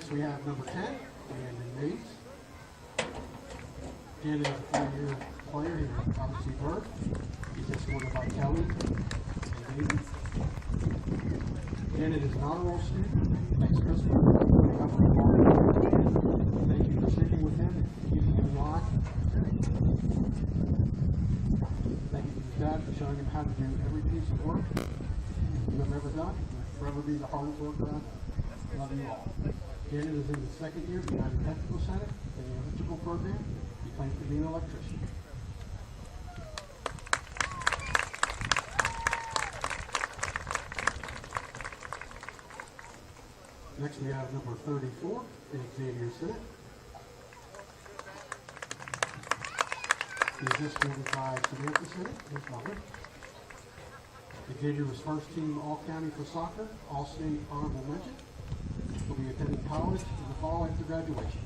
Next we have number 10, Brandon Mays. Brandon is a 4-year player here at RCB. He's escorted by Kelly and David. Brandon is an honor roll student. Thanks, Christopher, for putting up with the ball. Thank you for sticking with him and keeping him in line. Thank you to his dad for showing him how to do every piece of work you have ever done. You'll forever be the hardest worker out there. Love you all. Brandon is in the second year of the United Technical Center in the electrical program. He plans to be an electrician. Next we have number 34, Xavier Sinnott. He is escorted by Samantha Sinnott, his mother. Xavier was first team All-County for soccer, All-State honorable mention. He'll be attending college in the fall after graduation.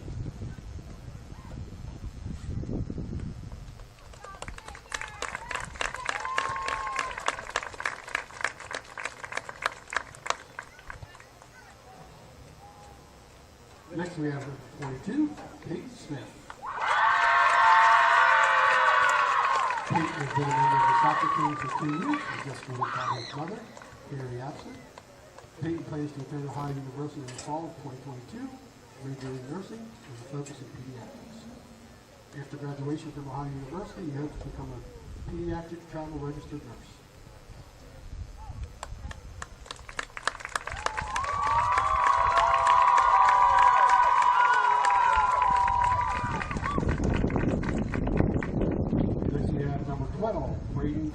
Next we have number 22, Kate Smith. Kate has been a member of the soccer team for 2 years. She's just moved by his mother, Carrie Absent. Peyton plans to attend Ohio University in the fall of 2022, majoring in nursing with a focus in pediatrics. After graduation from Ohio University, he hopes to become a pediatric travel registered nurse.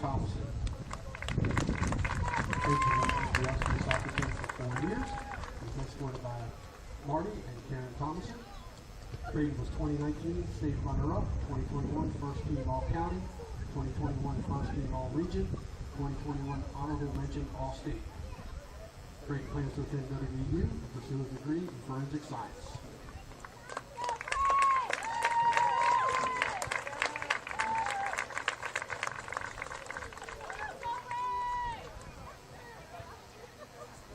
Thompson. Peyton has been the RCB soccer team for 4 years. He's been escorted by Marty and Karen Thomason. Peyton was 2019 state runner-up, 2021 first team All-County, 2021 first team All-Region, 2021 honorable mention All-State. Peyton plans to attend WVU and pursue a degree in forensic science.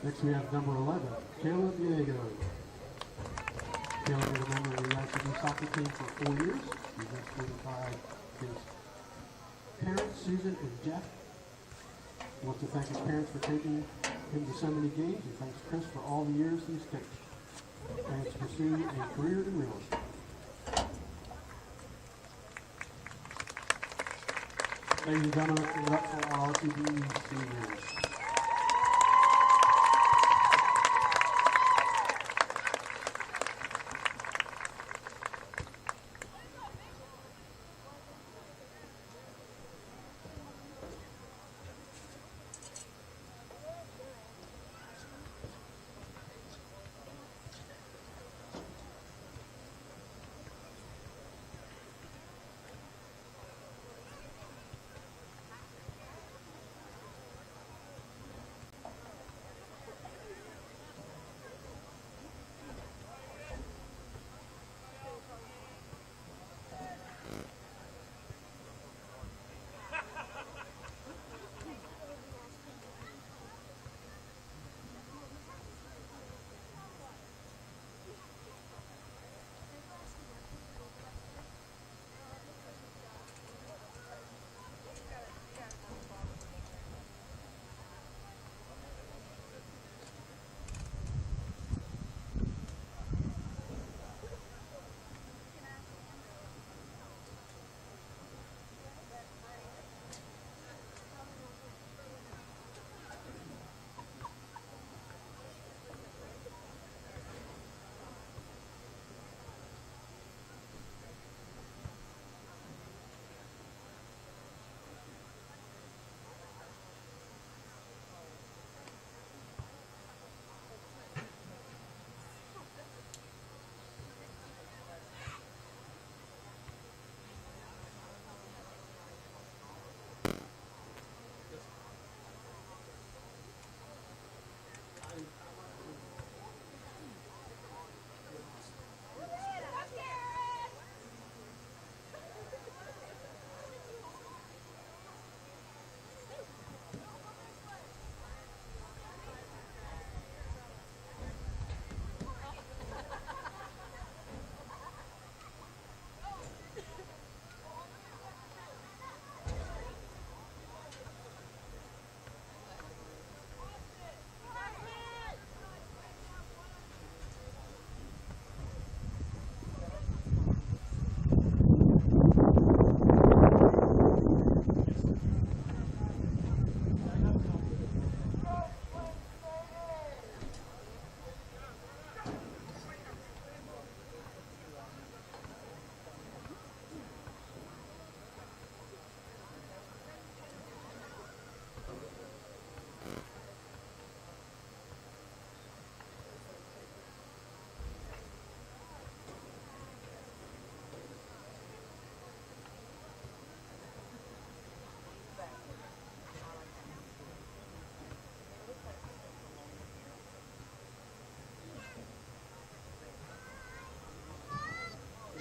Next we have number 11, Caleb Diego. Caleb is a member of the RCB soccer team for 4 years. He's been escorted by his parents, Susan and Jeff. He wants to thank his parents for taking him to so many games. He thanks Chris for all the years he's coached. He plans to pursue a career in real estate. Ladies and gentlemen, give it up for our RCB seniors.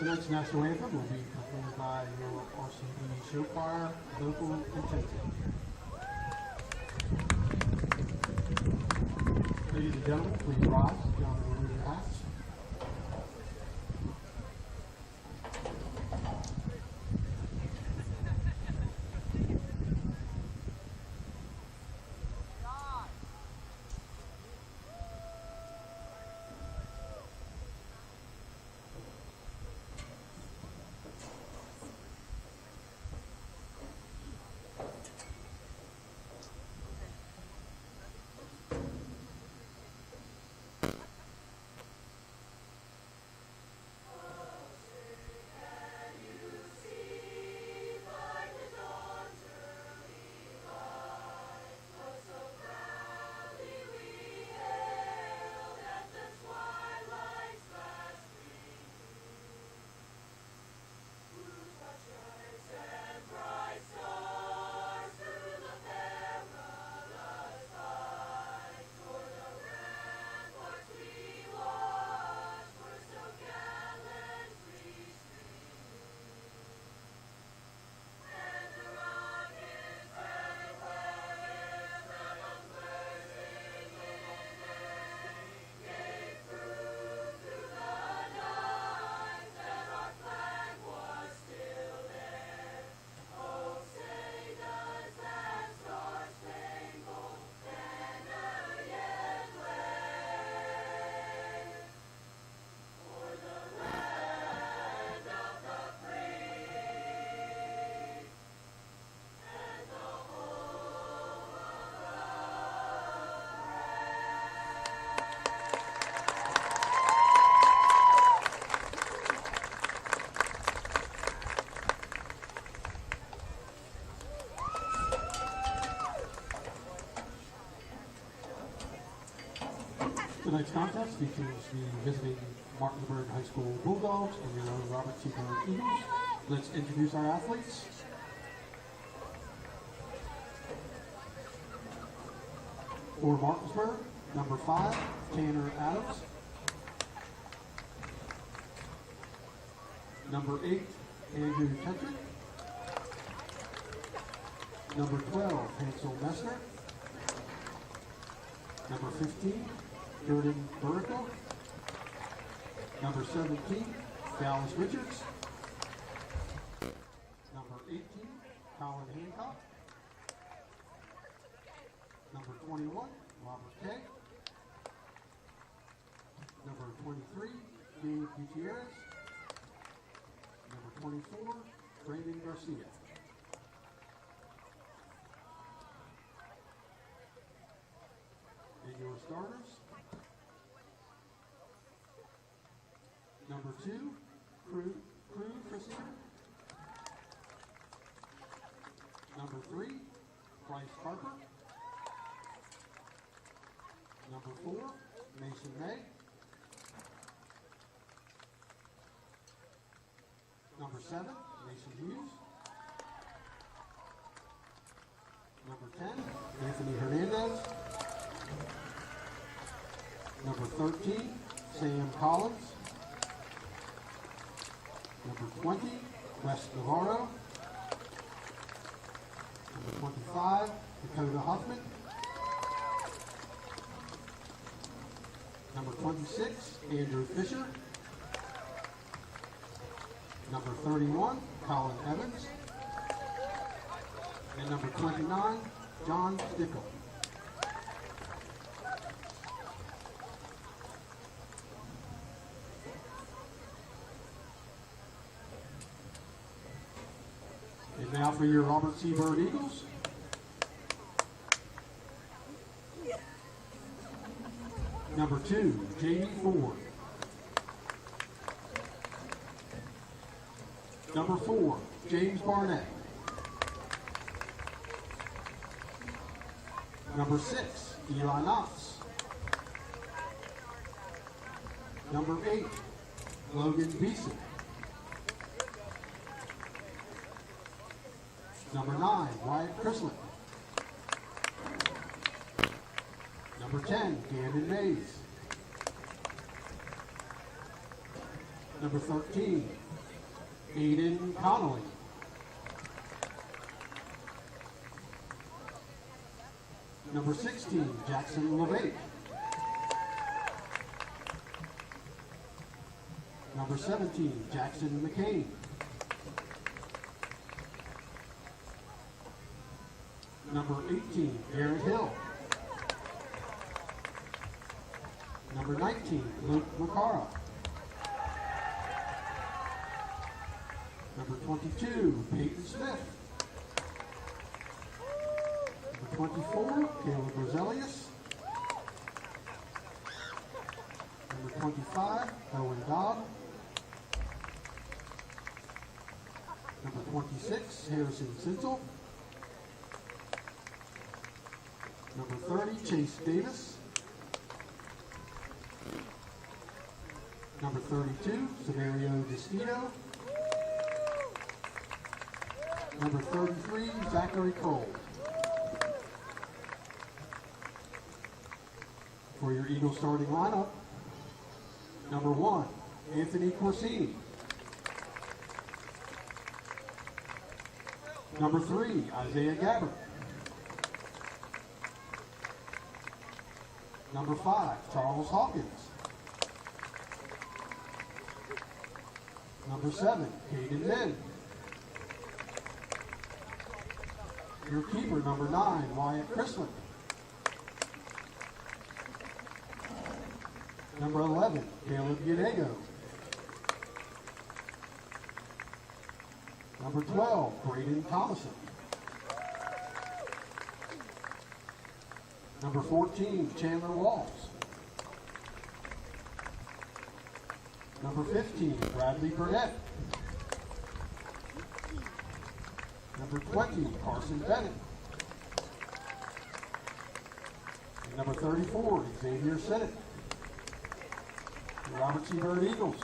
Tonight's national anthem will be performed by your RCB show choir, vocal intensity. Ladies and gentlemen, please rise. Gentlemen, remove your hats. Tonight's contest features the visiting Martinsburg High School Bulldogs and your own Robert C. Byrd Eagles. Let's introduce our athletes. For Martinsburg, number 5, Tanner Adams. Number 8, Andrew Tetrick. Number 12, Hansel Messner. Number 15, Jordan Burrico. Number 17, Dallas Richards. Number 18, Colin Hancock. Number 21, Robert Kay. Number 23, Dave Gutierrez. Number 24, Brandon Garcia. And your starters. Number 2, Crew Christian. Number 3, Bryce Harper. Number 4, Mason May. Number 7, Mason Hughes. Number 10, Anthony Hernandez. Number 13, Sam Collins. Number 20, Wes Navarro. Number 25, Dakota Huffman. Number 26, Andrew Fisher. Number 31, Colin Evans. And number 29, John Stickle. And now for your Robert C. Byrd Eagles. Number 2, Jamie Ford. Number 4, James Barnett. Number 6, Eli Knotts. Number 8, Logan Beeson. Number 9, Wyatt Chrysler. Number 10, Gavin Mays. Number 13, Aiden Connolly. Number 16, Jackson LeVake. Number 17, Jackson McCain. Number 18, Garrett Hill. Number 19, Luke McCara. Number 22, Peyton Smith. Number 24, Caleb Roselius. Number 25, Owen Dodd. Number 26, Harrison Sinsel. Number 30, Chase Davis. Number 32, Severio Destino. Number 33, Zachary Cole. For your Eagle starting lineup, number 1, Anthony Corsini. Number 3, Isaiah Gabbard. Number 5, Charles Hawkins. Number 7, Caden Ned. Your keeper, number 9, Wyatt Chrislin. Number 11, Caleb Yanego. Number 12, Braden Thomason. Number 14, Chandler Walls. Number 15, Bradley Burnett. Number 20, Carson Bennett. And number 34, Xavier Sennett. The Robert C. Byrd Eagles.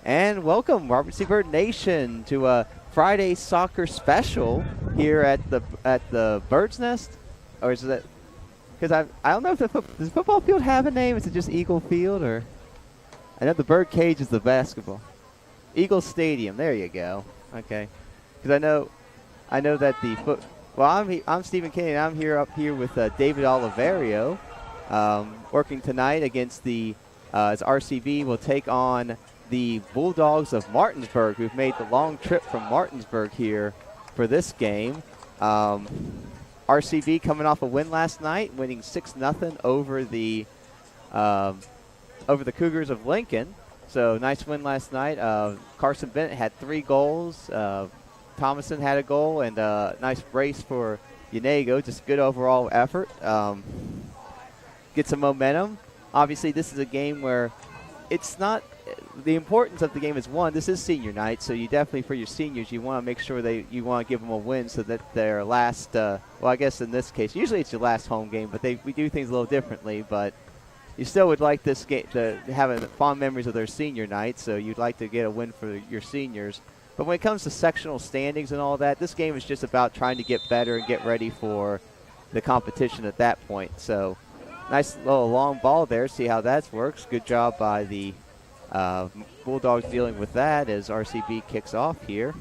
And welcome, Robert C. Byrd Nation, to a Friday soccer special here at the Bird's Nest, or is it? Because I don't know if does the football field have a name? Is it just Eagle Field, or? I know the Bird Cage is the basketball. Eagle Stadium. There you go. Okay. Because I know that the foot. Well, I'm Stephen Kinney, and I'm up here with David Oliverio, working tonight against the as RCB will take on the Bulldogs of Martinsburg, who've made the long trip from Martinsburg here for this game. RCB coming off a win last night, winning 6-0 over the Cougars of Lincoln. So nice win last night. Carson Bennett had 3 goals. Thomason had a goal, and a nice brace for Yanego. Just good overall effort. Get some momentum. Obviously, this is a game where it's not – the importance of the game is, one, this is senior night, so you definitely, for your seniors, you want to make sure you want to give them a win so that their last well, I guess in this case, usually it's your last home game, but we do things a little differently. But you still would like this game to have fond memories of their senior night, so you'd like to get a win for your seniors. But when it comes to sectional standings and all that, this game is just about trying to get better and get ready for the competition at that point. So nice little long ball there. See how that works. Good job by the Bulldogs dealing with that as RCB kicks off here.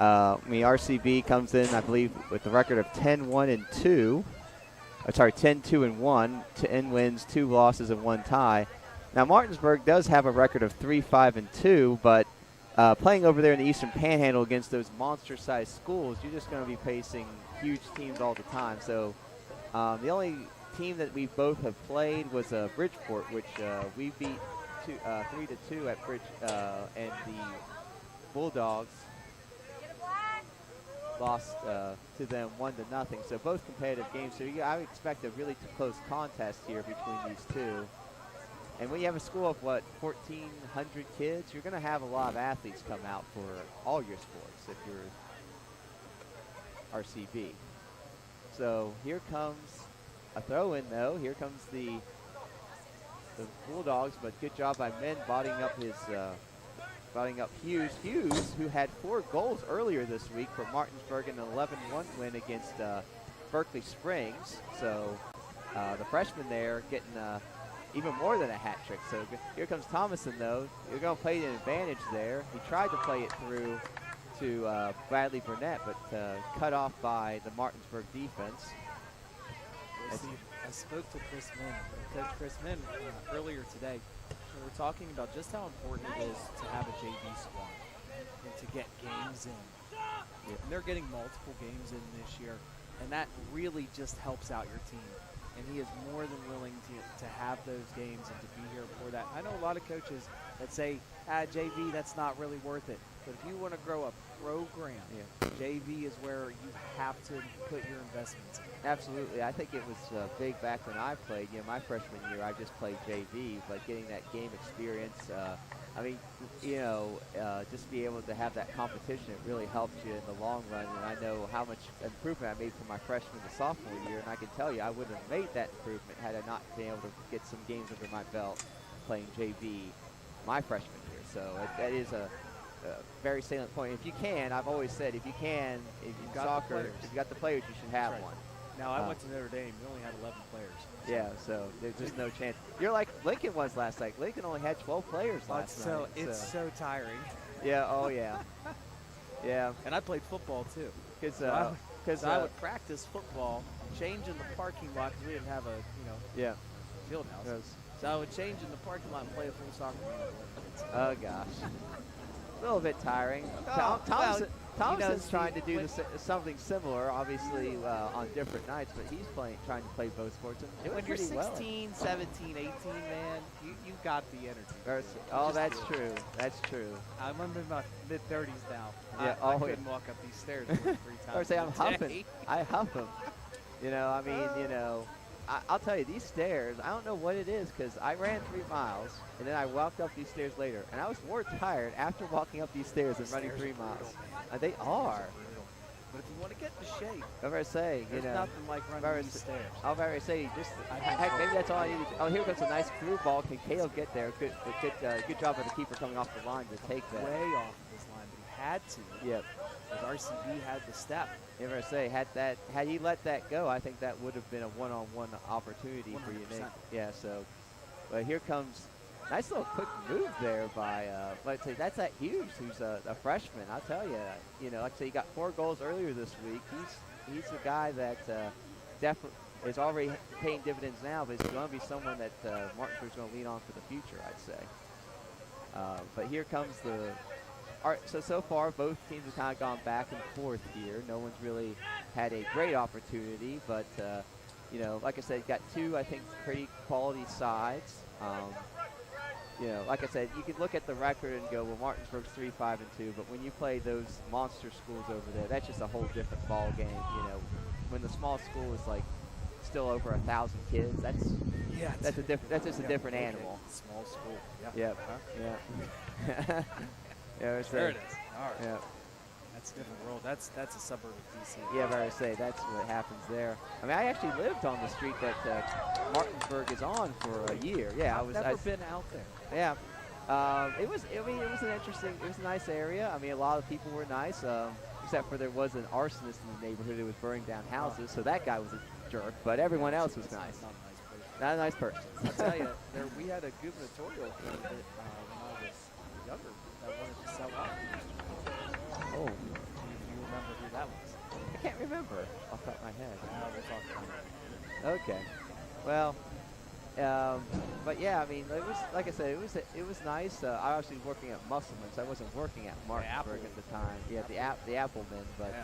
RCB comes in, I believe, with a record of 10-1-2. 10-2-1, 10 wins, 2 losses, and 1 tie. Now, Martinsburg does have a record of 3-5-2, but playing over there in the Eastern Panhandle against those monster-sized schools, you're just going to be facing huge teams all the time. So the only team that we both have played was Bridgeport, which we beat 3-2 at Bridge, and the Bulldogs lost to them 1-0. So both competitive games. So I would expect a really close contest here between these two. And when you have a school of, 1,400 kids, you're going to have a lot of athletes come out for all your sports if you're RCB. So here comes a throw-in, though. Here comes the Bulldogs, but good job by Men bodying up Hughes. Hughes, who had 4 goals earlier this week for Martinsburg in an 11-1 win against Berkeley Springs. So the freshman there getting even more than a hat trick. So here comes Thomason, though. You're going to play an advantage there. He tried to play it through to Bradley Burnett, but cut off by the Martinsburg defense. I spoke to Chris Min, Coach Chris Min, earlier today. We were talking about just how important it is to have a JV squad and to get games in. And they're getting multiple games in this year, and that really just helps out your team. And he is more than willing to have those games and to be here for that. I know a lot of coaches that say, JV, that's not really worth it. But if you want to grow a program, JV is where you have to put your investments in. Absolutely. I think it was big back when I played. My freshman year, I just played JV, but getting that game experience, just be able to have that competition, it really helps you in the long run. And I know how much improvement I made from my freshman to sophomore year, and I can tell you I wouldn't have made that improvement had I not been able to get some games under my belt playing JV my freshman year. So that is a very salient point. If you can, I've always said, if you got the players, you should have one. Now, I went to Notre Dame. We only had 11 players. Yeah, so there's just no chance. You're like Lincoln was last night. Lincoln only had 12 players last night. It's so tiring. Yeah, oh yeah. Yeah. And I played football, too. Because I would practice football, change in the parking lot because we didn't have a, field house. So I would change in the parking lot and play a full soccer game. Oh, gosh. A little bit tiring. Thompson's trying to do something similar, obviously on different nights, but he's trying to play both sports. And when you're 16, 17, 18, man, you got the energy. That's true. That's true. I'm in my mid-30s now. Yeah, I couldn't walk up these stairs 2 or 3 times. Or say I'm huffing. I huff them. I'll tell you, these stairs, I don't know what it is, because I ran 3 miles, and then I walked up these stairs later, and I was more tired after walking up these stairs than running 3 miles. They are. But if you want to get in shape, there's nothing like running these stairs. I'll say, heck, maybe that's all I need to do. Oh, here comes a nice through ball. Can Caleb get there? Good job by the keeper coming off the line to take that. Way off of his line, but he had to. Yep. Because RCB had the step. Had he let that go, I think that would have been a one-on-one opportunity 100%. For you. Yeah, so here comes nice little quick move there by, let's say, that's that Hughes, who's a freshman. I'll tell you, like I say, he got 4 goals earlier this week. He's a guy that definitely is already paying dividends now, but he's going to be someone that Martinsburg's going to lean on for the future, I'd say. But here comes so far, both teams have kind of gone back and forth here. No one's really had a great opportunity, but, like I said, you got 2, I think, pretty quality sides. Like I said, you can look at the record and go, well, Martinsburg's 3-5-2, but when you play those monster schools over there, that's just a whole different ball game. When the small school is like still over 1,000 kids, that's just a different animal. Small school. Yeah. Yep. Uh-huh. Yeah. There it is. All right. Yeah. That's a different world. That's a suburb of D.C. Yeah, but I say that's what happens there. I mean, I actually lived on the street that Martinsburg is on for a year. Yeah, I've never been out there. Yeah. It was a nice area. I mean, a lot of people were nice, except for there was an arsonist in the neighborhood who was burning down houses, so that guy was a jerk, but everyone else was nice. Not a nice person. I'll tell you, we had a gubernatorial candidate when I was younger that wanted to sell out. Oh. If you remember who that was. I can't remember off the top of my head. We'll talk about it. Okay. Well, but yeah, I mean, it was, like I said, it was nice. I was actually working at Musselman, so I wasn't working at Martinsburg at the time. Yeah, the Apple men, but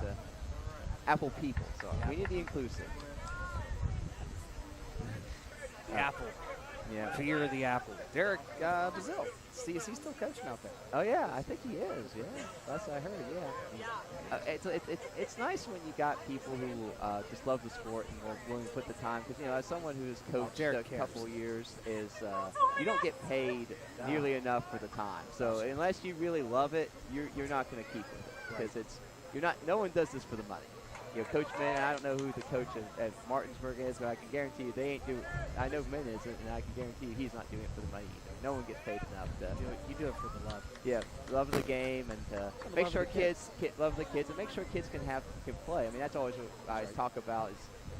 Apple people. So we need to be inclusive. Apple. Yeah. Fear of the apple. Derek Bazil. See, is he still coaching out there? Oh yeah, I think he is. Yeah, that's what I heard. Yeah, it's nice when you got people who just love the sport and are willing to put the time. Because as someone who's coached a couple of years, you don't get paid nearly enough for the time. So unless you really love it, you're not going to keep with it because no one does this for the money. Coach Min, I don't know who the coach at Martinsburg is, but I can guarantee you they ain't doing. I know Min isn't, and I can guarantee you he's not doing it for the money either. No one gets paid enough to. You do it for the love. Yeah, love the game and make sure kids love the kids and make sure kids can play. I mean, that's always what I talk about. Is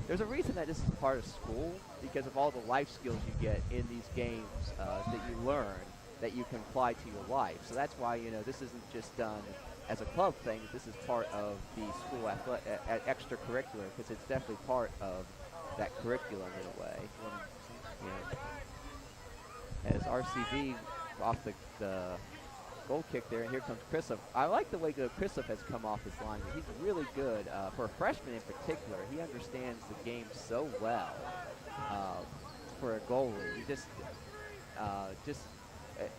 there's a reason that this is part of school because of all the life skills you get in these games that you learn that you can apply to your life. So that's why this isn't just done as a club thing. This is part of the school extracurricular because it's definitely part of that curriculum in a way. As RCB off the goal kick there, and here comes Christoph. I like the way Christoph has come off his line. He's really good for a freshman in particular. He understands the game so well for a goalie. He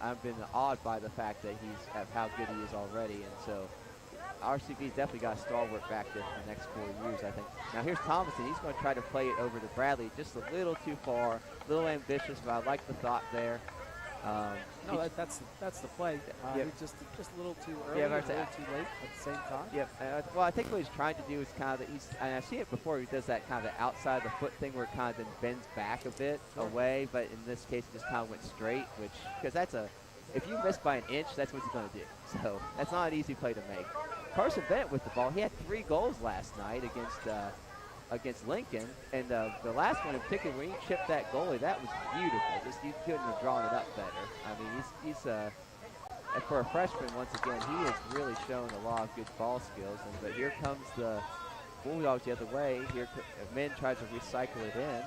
I've been awed by the fact that of how good he is already, and so RCB's definitely got a stalwart back there for the next 4 years, I think. Now here's Thomason. He's going to try to play it over to Bradley just a little too far, a little ambitious, but I like the thought there. No, that's the play. Just a little too early, a little too late at the same time. Yep. Well, I think what he's trying to do is kind of and I've seen it before. He does that kind of outside the foot thing where it kind of then bends back a bit away, but in this case, it just kind of went straight. Because if you miss by an inch, that's what he's going to do. So that's not an easy play to make. Carson Bennett with the ball. He had 3 goals last night against Lincoln, and the last one in particular, when he chipped that goalie, that was beautiful. Just you couldn't have drawn it up better. I mean, he's for a freshman once again, he has really shown a lot of good ball skills. But here comes the Bulldogs the other way. Here, Min tries to recycle it in.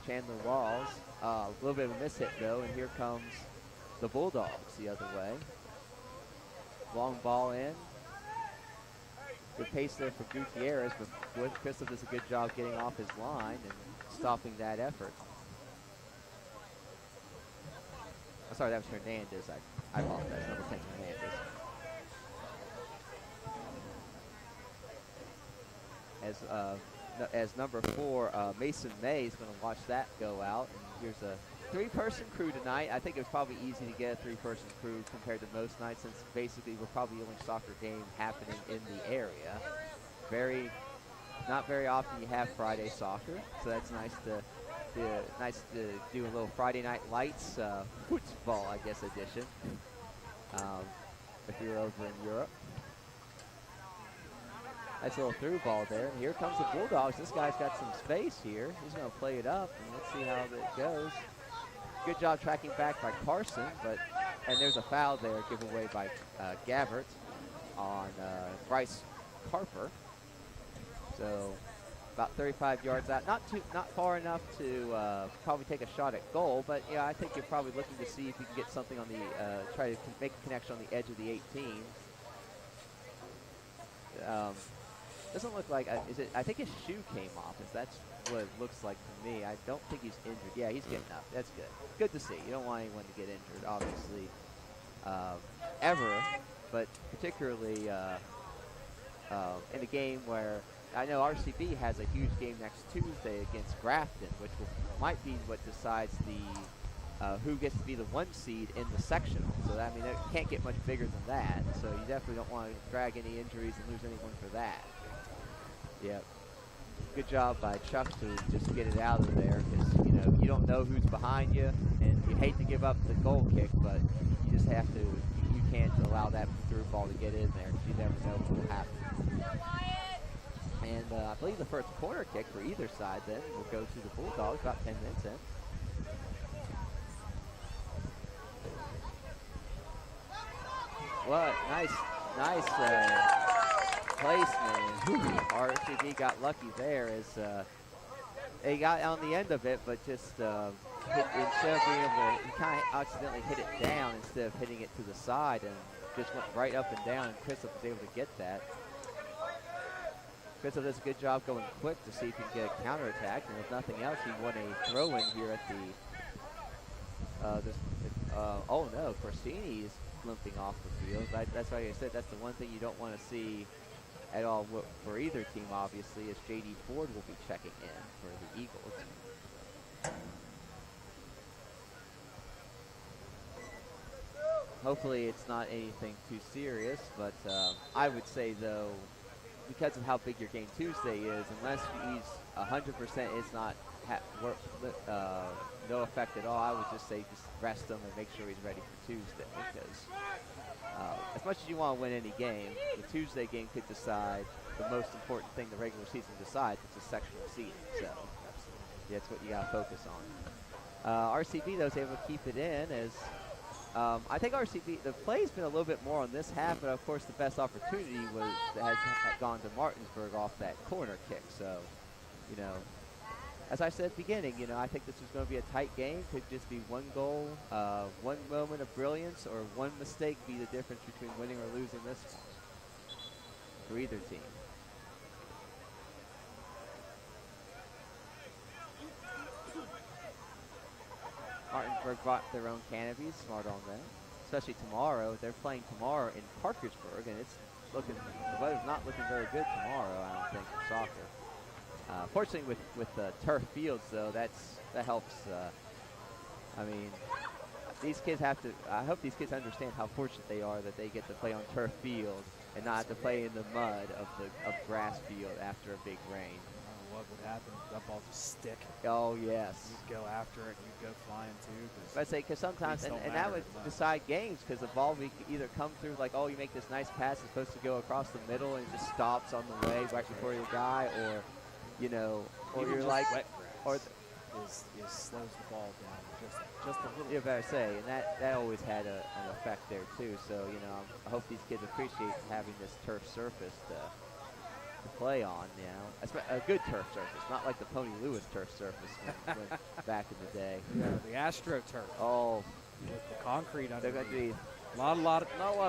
Chandler Walls, a little bit of a mishit though, and here comes the Bulldogs the other way. Long ball in. Good pace there for Gutierrez, but Christoph does a good job getting off his line and stopping that effort. Oh, sorry, that was Hernandez. I apologize. Number 10, Hernandez. As number 4, Mason May is going to watch that go out. And here's a 3-person crew tonight. I think it was probably easy to get a 3-person crew compared to most nights, since basically we're probably the only soccer game happening in the area. Not very often you have Friday soccer, so that's nice to do a little Friday Night Lights football, I guess, edition. If you're over in Europe. Nice little through ball there. And here comes the Bulldogs. This guy's got some space here. He's going to play it up, and let's see how it goes. Good job tracking back by Carson, and there's a foul there given away by Gabbert on Bryce Carper. So about 35 yards out, not far enough to probably take a shot at goal, but yeah, I think you're probably looking to see if you can get something on the try to make a connection on the edge of the 18. Doesn't look like I think his shoe came off. That's what it looks like to me. I don't think he's injured. Yeah, he's getting up. That's good. Good to see. You don't want anyone to get injured, obviously, ever, but particularly in a game where I know RCB has a huge game next Tuesday against Grafton, which might be what decides who gets to be the 1 seed in the sectional. So that, I mean, it can't get much bigger than that. So you definitely don't want to drag any injuries and lose anyone for that. Yep. Good job by Chuck to just get it out of there, because you don't know who's behind you, and you hate to give up the goal kick, but you just have to. You can't allow that through ball to get in there, because you never know what will happen. And I believe the first corner kick for either side then will go to the Bulldogs about 10 minutes in. What nice placement. RCB got lucky there as they got on the end of it, but just instead of being able to, he kind of accidentally hit it down instead of hitting it to the side, and just went right up and down, and Christoph was able to get that. Christoph does a good job going quick to see if he can get a counterattack, and if nothing else, he won a throw-in here at the Oh no, Corsini is limping off the field. That's why I said that's the one thing you don't want to see at all for either team. Obviously, is J.D. Ford will be checking in for the Eagles. Hopefully, it's not anything too serious. But I would say though, because of how big your game Tuesday is, unless he's 100%, it's not no effect at all. I would just say just rest him and make sure he's ready for Tuesday, because as much as you want to win any game, the Tuesday game could decide the most important thing the regular season decides, which is sectional seeding. So that's what you got to focus on. RCB though is able to keep it in as. I think RCB, the play's been a little bit more on this half, but of course the best opportunity has gone to Martinsburg off that corner kick. So, you know, as I said at the beginning, you know, I think this is going to be a tight game. Could just be one goal, one moment of brilliance, or one mistake be the difference between winning or losing this one for either team. Martinsburg brought their own canopies, smart on them. Especially tomorrow. They're playing tomorrow in Parkersburg, and it's looking, the weather's not looking very good tomorrow, I don't think, for soccer. Fortunately, with the turf fields, though, that helps. I mean, these kids have to, I hope these kids understand how fortunate they are that they get to play on turf field and not have to play in the mud of grass field after a big rain. What would happen if that ball just stick? Oh, yes. You'd go after it, you'd go flying too. I say, because sometimes, and that would decide games, because the ball would either come through like, oh, you make this nice pass, it's supposed to go across the middle, and it just stops on the way right before your guy, or, you know, or even you're just like, wet or grass slows the ball down just a little. you better say, and that always had an effect there too. So, you know, I hope these kids appreciate having this turf surface to play on, you know, a good turf surface, not like the Pony Lewis turf surface when back in the day. Yeah, the AstroTurf. Oh, with the concrete they're underneath. going to be not a lot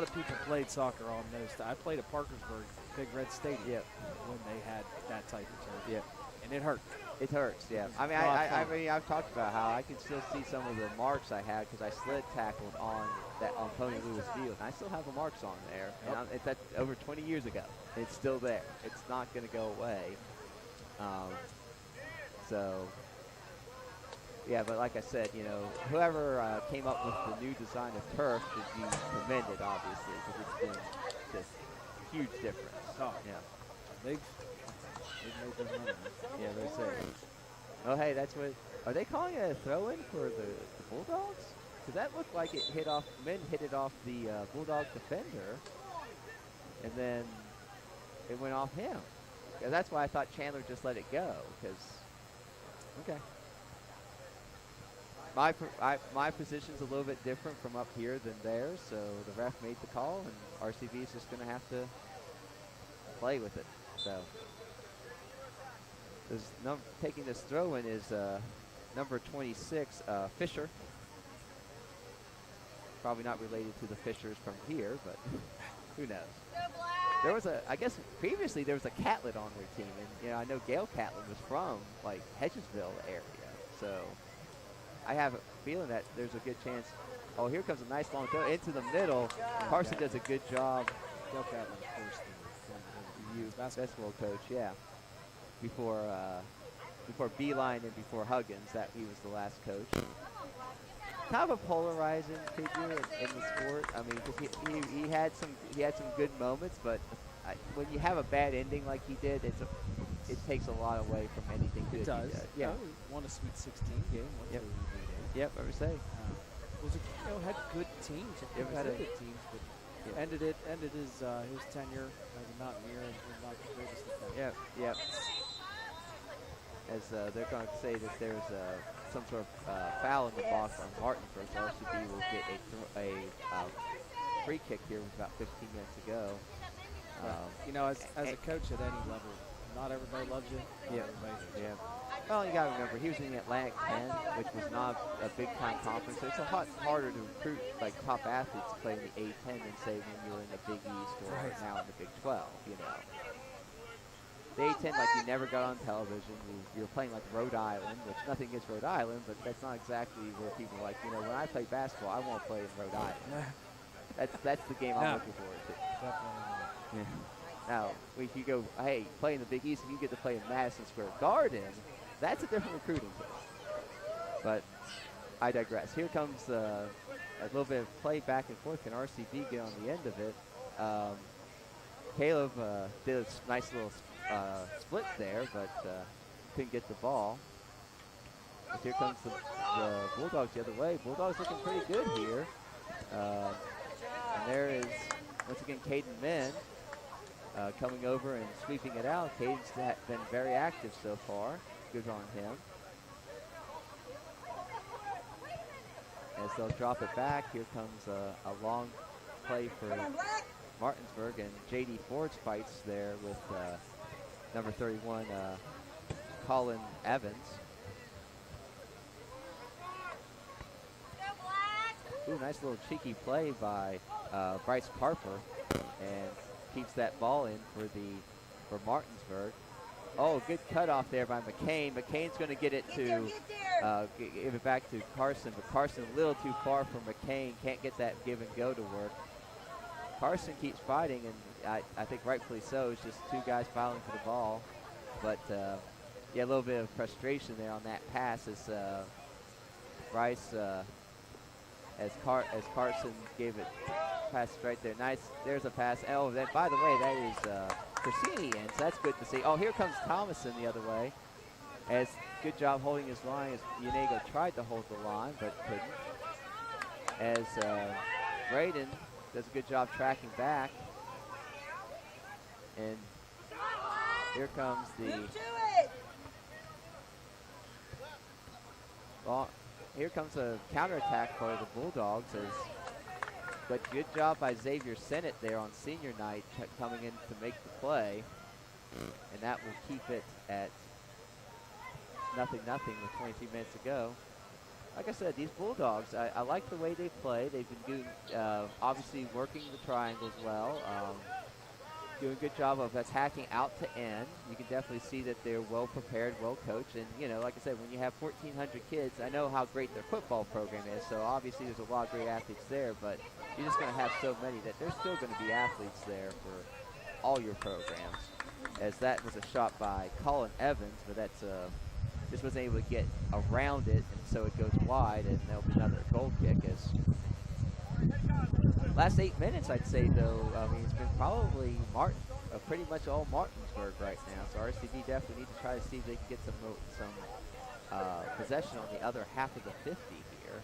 of people played soccer on those. I played at Parkersburg, Big Red Stadium, when they had that type of turf. Yeah, and it hurt. It hurts, yeah. I mean, I mean, I've talked about how I can still see some of the marks I had because I sled tackled on Pony Lewis Field, and I still have the marks on there. Yep. And that's over 20 years ago. It's still there. It's not going to go away. So, yeah, but like I said, you know, whoever came up with the new design of turf should be commended, obviously, because it's been just a huge difference. Oh, yeah. They've made their money. Yeah, they say. Oh, hey, that's what. Are they calling it a throw-in for the Bulldogs? Because that looked like it hit off. Men hit it off the Bulldog defender, and then it went off him. Yeah, that's why I thought Chandler just let it go. Because okay, my position's a little bit different from up here than theirs, so the ref made the call, and RCB is just going to have to play with it. So. Taking this throw-in is number 26, Fisher. Probably not related to the Fishers from here, but who knows? There was I guess previously there was a Catlett on their team, and you know I know Gail Catlett was from like Hedgesville area, so I have a feeling that there's a good chance. Oh, here comes a nice long throw into the middle. Carson does a good job. Gail Catlett, of course, the basketball coach, yeah. Before Beeline and before Huggins, that he was the last coach. Kind of a polarizing figure in the sport. I mean, because he had some good moments, but when you have a bad ending like he did, it takes a lot away from anything good. It does. He did. Yeah. Oh, he won a Sweet 16 game. Yep. I would say. Had good teams. Had good teams, but ended his tenure as a Mountaineer and not the greatest of them. Yep. As they're going to say that there's some sort of foul in the box on Martinsburg, so RCB will get a free kick here with about 15 minutes to go. You know, as a coach at any level, not everybody loves you. Yeah. Well, you got to remember, he was in the Atlantic 10, which was not a big-time conference. So it's a lot harder to recruit like top athletes to play in the A10 than say when you're in the Big East or now in the Big 12. You know. the A-10 like you never got on television. You're playing like Rhode Island, which nothing against Rhode Island, but that's not exactly where people are like, you know, when I play basketball, I won't play in Rhode Island. That's the game I'm looking forward to. Definitely not. Yeah. Now, if you go, hey, play in the Big East, if you get to play in Madison Square Garden, that's a different recruiting case. But I digress. Here comes a little bit of play back and forth. Can RCB get on the end of it? Caleb did a nice little split there, but couldn't get the ball. But here comes the Bulldogs the other way. Bulldogs looking pretty good here. And there is, once again, Caden Min coming over and sweeping it out. Caden's been very active so far. Good on him. As they'll drop it back, here comes a long play for Martinsburg, and J.D. Ford's fights there with number 31, Colin Evans. Ooh, nice little cheeky play by Bryce Carper, and keeps that ball in for Martinsburg. Oh, good cutoff there by McCain. McCain's going to get it to give it back to Carson, but Carson a little too far from McCain. Can't get that give and go to work. Carson keeps fighting, and I think rightfully so. It's just two guys fighting for the ball. But, yeah, a little bit of frustration there on that pass as Bryce, as Carson gave it pass right there. Nice. There's a pass. Oh, then, by the way, that is Corsini, and so that's good to see. Oh, here comes Thomason the other way. As good job holding his line as Unego tried to hold the line, but couldn't. As Braden does a good job tracking back. And here comes here comes a counterattack for the Bulldogs. But good job by Xavier Sennett there on senior night coming in to make the play. And that will keep it at 0-0 with 22 minutes to go. Like I said, these Bulldogs, I like the way they play. They've been doing, obviously working the triangles well. Doing a good job of attacking out to end. You can definitely see that they're well prepared, well coached. And, you know, like I said, when you have 1,400 kids, I know how great their football program is. So obviously there's a lot of great athletes there, but you're just going to have so many that there's still going to be athletes there for all your programs. As that was a shot by Colin Evans, but that's just wasn't able to get around it, and so it goes wide, and there'll be another goal kick. As last 8 minutes, I'd say, though, I mean, it's been probably pretty much all Martinsburg right now. So RCB definitely need to try to see if they can get some possession on the other half of the 50 here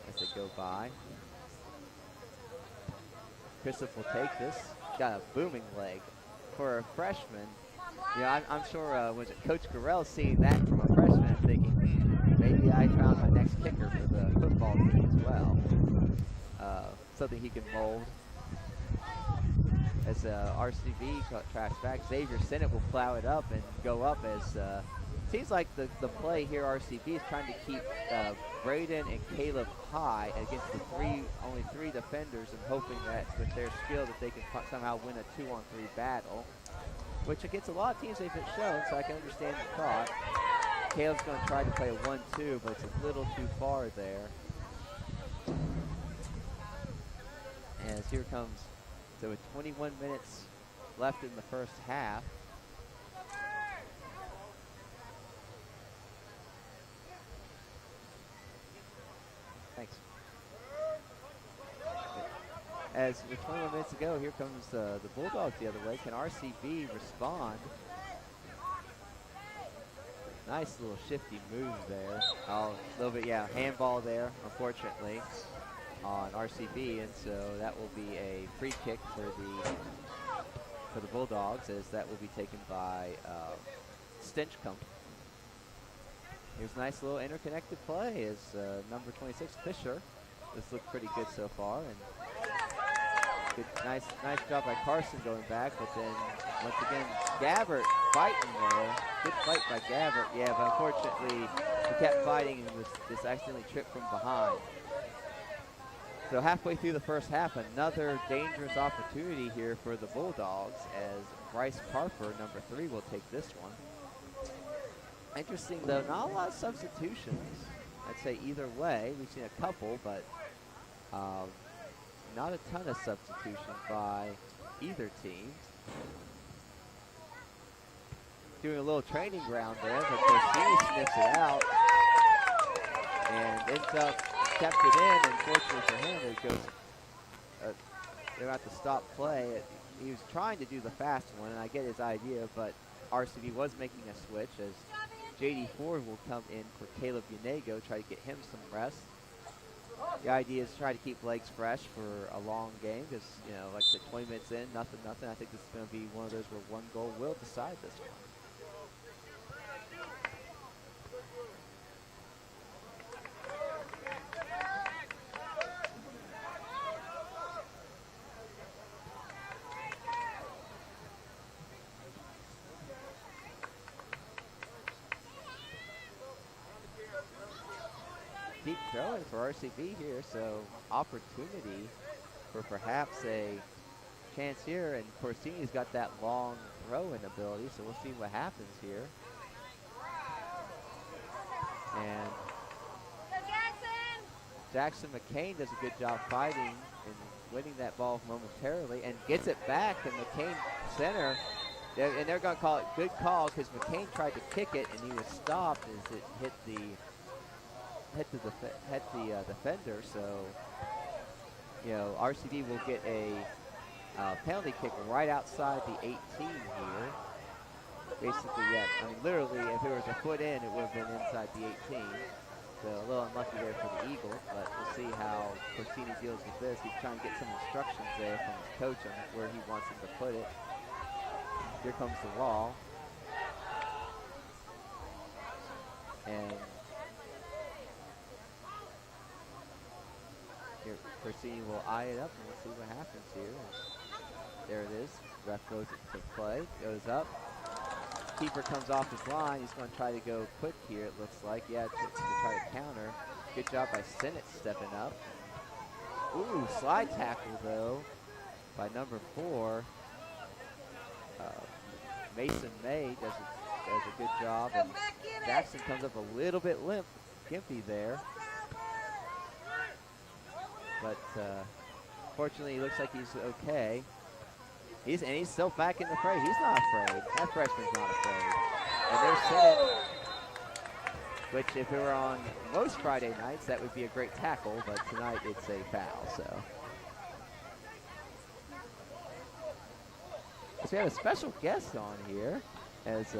as they go by. Christoph will take this. Got a booming leg for a freshman. You know, I'm sure, was it Coach Gorell seeing that from a freshman thinking, maybe I found my next kicker for the football team as well. Something he can mold. As RCB tracks back, Xavier Sennett will plow it up and go up as seems like the play here, RCB is trying to keep Braden and Caleb high against the only three defenders, and hoping that with their skill that they can somehow win a 2-on-3 battle, which against a lot of teams they've been shown, so I can understand the thought. Caleb's going to try to play a 1-2, but it's a little too far there. As here comes, so with 21 minutes left in the first half. Thanks. As with 21 minutes to go, here comes the Bulldogs the other way. Can RCB respond? Nice little shifty move there. Oh, a little bit, yeah, handball there, unfortunately, on RCB, and so that will be a free kick for the Bulldogs, as that will be taken by Stinchcomb. Here's a nice little interconnected play as number 26, Fisher. This looked pretty good so far, and good, nice job by Carson going back, but then once again Gabbert fighting there. Good fight by Gabbert, yeah, but unfortunately he kept fighting and was just accidentally tripped from behind. So halfway through the first half, another dangerous opportunity here for the Bulldogs, as Bryce Carper, number 3, will take this one. Interesting, though, not a lot of substitutions. I'd say either way. We've seen a couple, but not a ton of substitution by either team. Doing a little training ground there, but Corsini sniffs it out and ends up kept it in, and fortunately for him, it goes, they're about to stop play. He was trying to do the fast one, and I get his idea, but RCB was making a switch as J.D. Ford will come in for Caleb Unego, try to get him some rest. The idea is to try to keep legs fresh for a long game because, you know, like I said, 20 minutes in, nothing. I think this is going to be one of those where one goal will decide this one. Deep throwing for RCB here, so opportunity for perhaps a chance here, and Corsini's got that long throw-in ability, so we'll see what happens here. And Jackson McCain does a good job fighting and winning that ball momentarily and gets it back, and McCain center, and they're going to call it good call because McCain tried to kick it and he was stopped as it hit the defender, so, you know, RCB will get a penalty kick right outside the 18 here. Basically, yeah, I mean, literally, if it was a foot in, it would have been inside the 18. So a little unlucky there for the Eagles, but we'll see how Corsini deals with this. He's trying to get some instructions there from his coach on where he wants him to put it. Here comes the wall. And here, Corsini will eye it up, and we'll see what happens here. There it is. Ref goes to play, goes up. Keeper comes off his line. He's going to try to go quick here, it looks like. Yeah, to try to counter. Good job by Sinnott stepping up. Ooh, slide tackle, though, by number 4. Mason May does a good job. And Jackson comes up a little bit gimpy there. But fortunately, he looks like he's okay. He's still back in the fray. He's not afraid. That freshman's not afraid. And there's Sinnott, which if it were on most Friday nights, that would be a great tackle, but tonight it's a foul, so. So we have a special guest on here as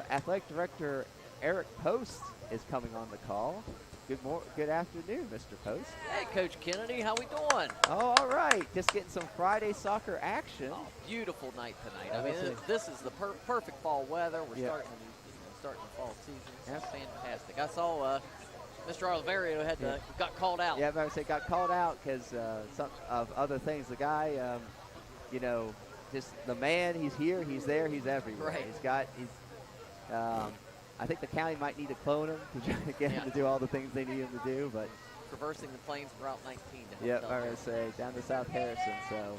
athletic director Eric Post is coming on the call. Good afternoon, Mr. Post. Hey, Coach Kennedy, how we doing? Oh, all right. Just getting some Friday soccer action. Oh, beautiful night tonight. I mean, this is the perfect fall weather. We're starting the fall season. It's fantastic. I saw Mr. Oliverio got called out. Yeah, I would say got called out because some of other things. The guy, you know, just the man. He's here. He's there. He's everywhere. Right. I think the county might need to clone him to try to get him to do all the things they need him to do, but traversing the plains of Route 19 to help. I would say down to South Harrison. So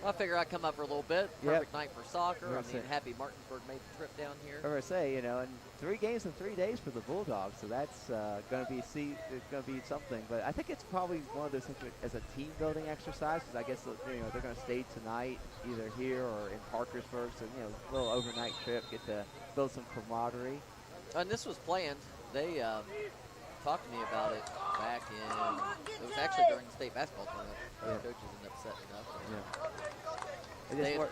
I figure I'd come up for a little bit. Perfect night for soccer. I mean, happy Martinsburg made the trip down here. I would say, you know, and 3 games in 3 days for the Bulldogs, so that's going to be something. But I think it's probably one of those things as a team building exercise because I guess they're going to stay tonight either here or in Parkersburg, so a little overnight trip, get to build some camaraderie. And this was planned. They talked to me about it back it was actually during the state basketball tournament. The coaches ended up setting it up.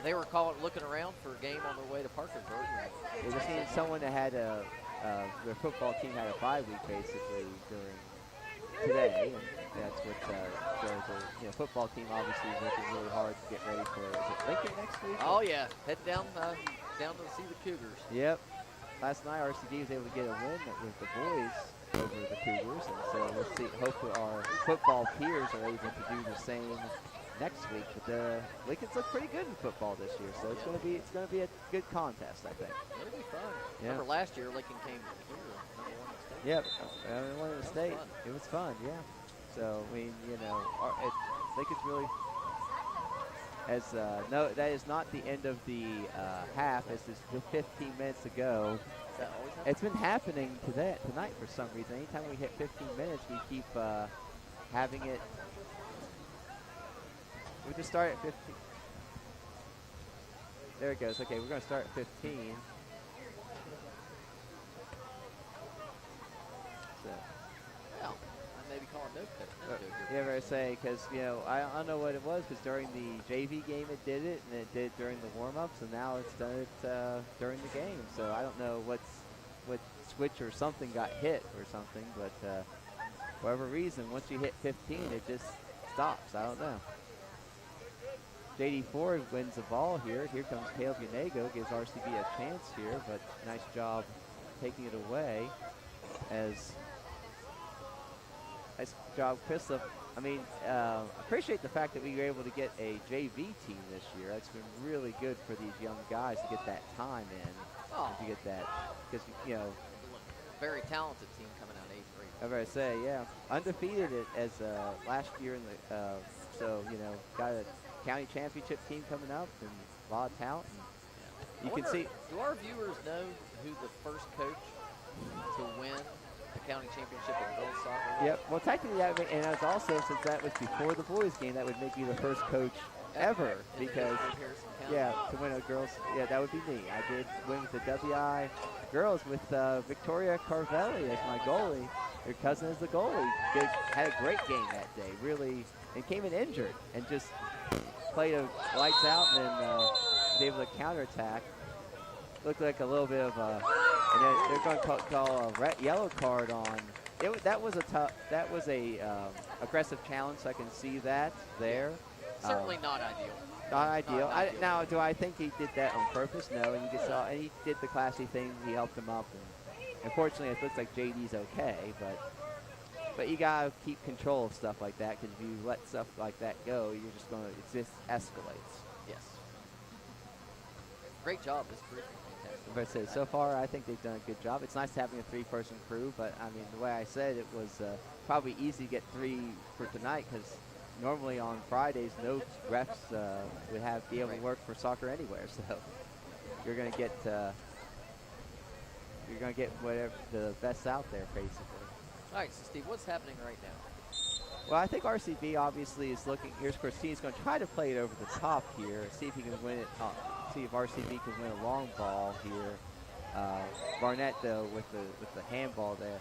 They were looking around for a game on their way to Parkersburg. They just needed someone that had their football team had a bye week basically during today, and that's what the football team obviously is working really hard to get ready for. Is it Lincoln next week? Oh yeah, head down to see the Cougars. Yep. Last night RCD was able to get a win with the boys over the Cougars, and so we'll see. Hopefully our football peers are able to do the same next week. But Lincoln's look pretty good in football this year, so it's going to be a good contest, I think. It'll be fun. Yeah. Remember last year Lincoln came here, Yep, one in the state. It was fun, yeah. So I mean, Lincoln's really As no, that is not the end of the half. This is with 15 minutes to go. Is that always happening? It's been happening tonight for some reason. Anytime we hit 15 minutes, we keep having it. We just start at 15. There it goes. Okay, we're going to start at 15. So. Well, I may be calling no good. Yeah, but I say, because, you know, I don't know what it was, because during the JV game it did it, and it did it during the warm-ups, and now it's done it during the game. So I don't know what switch or something got hit or something, but for whatever reason, once you hit 15, it just stops. I don't know. JD Ford wins the ball here. Here comes Caleb Yanego, gives RCB a chance here, but nice job taking it away. Nice job, Christoph. I mean, appreciate the fact that we were able to get a JV team this year. That's been really good for these young guys to get that time in. Oh. To get that, because, you know. Very talented team coming out 8th grade. I was going to say, yeah. Undefeated as last year in the, so, you know, got a county championship team coming up and a lot of talent. And you can see. Do our viewers know who the first coach to win the county championship in girls soccer was? Yep. Well, technically, that and as also, since that was before the boys game, that would make me the first coach ever because, yeah, to win a girls, yeah, that would be me. I did win with the WI girls with Victoria Carvelli as my goalie. Her cousin is the goalie. Had a great game that day, really, and came in injured and just played a lights out and then was able to counterattack. Looked like a little bit of a, and then they're going to call a red, yellow card on. That was a tough, that was a aggressive challenge, so I can see that there. Certainly not ideal. Not ideal. Now, do I think he did that on purpose? No, and you just saw, and he did the classy thing. He helped him up, and unfortunately, it looks like JD's okay, but you gotta keep control of stuff like that because if you let stuff like that go, you're just gonna, it just escalates. Yes. Great job, this group. But I said, so far, I think they've done a good job. It's nice having a 3-person crew, but I mean, the way I said it was probably easy to get 3 for tonight because normally on Fridays, no refs would be able to work for soccer anywhere. So you're gonna get whatever the best out there, basically. All right, so Steve, what's happening right now? Well, I think RCB obviously is looking. Here's Christine's going to try to play it over the top here. See if he can win it. See if RCB can win a long ball here. Barnett though with the handball there.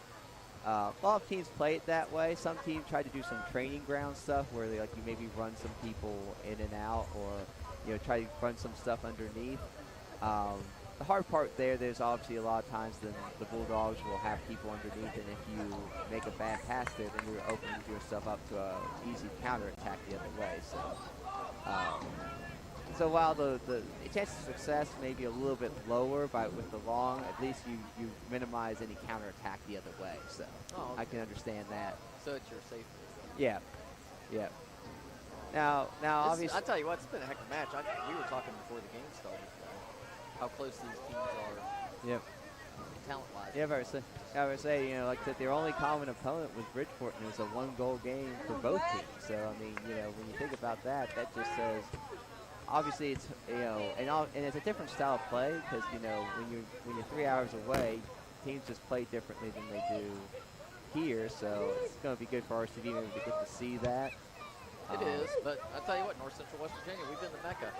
A lot of teams play it that way. Some teams try to do some training ground stuff where they you maybe run some people in and out, or try to run some stuff underneath. The hard part there's obviously a lot of times the Bulldogs will have people underneath, and if you make a bad pass there, then you're opening yourself up to an easy counterattack the other way. So while the chance of success may be a little bit lower with the long, at least you minimize any counterattack the other way. So I can understand that. So it's your safety. Yeah. Yeah. Now obviously, I tell you what, it's been a heck of a match. We were talking before the game started. How close these teams are. Yep. Talent-wise. Yeah, I would say, like I said, their only common opponent was Bridgeport, and it was a 1-goal game for both teams. So I mean, when you think about that, that just says, obviously it's and it's a different style of play because when you're 3 hours away, teams just play differently than they do here. So it's going to be good for RCB maybe to get to see that. It is, but I tell you what, North Central West Virginia, we've been the mecca.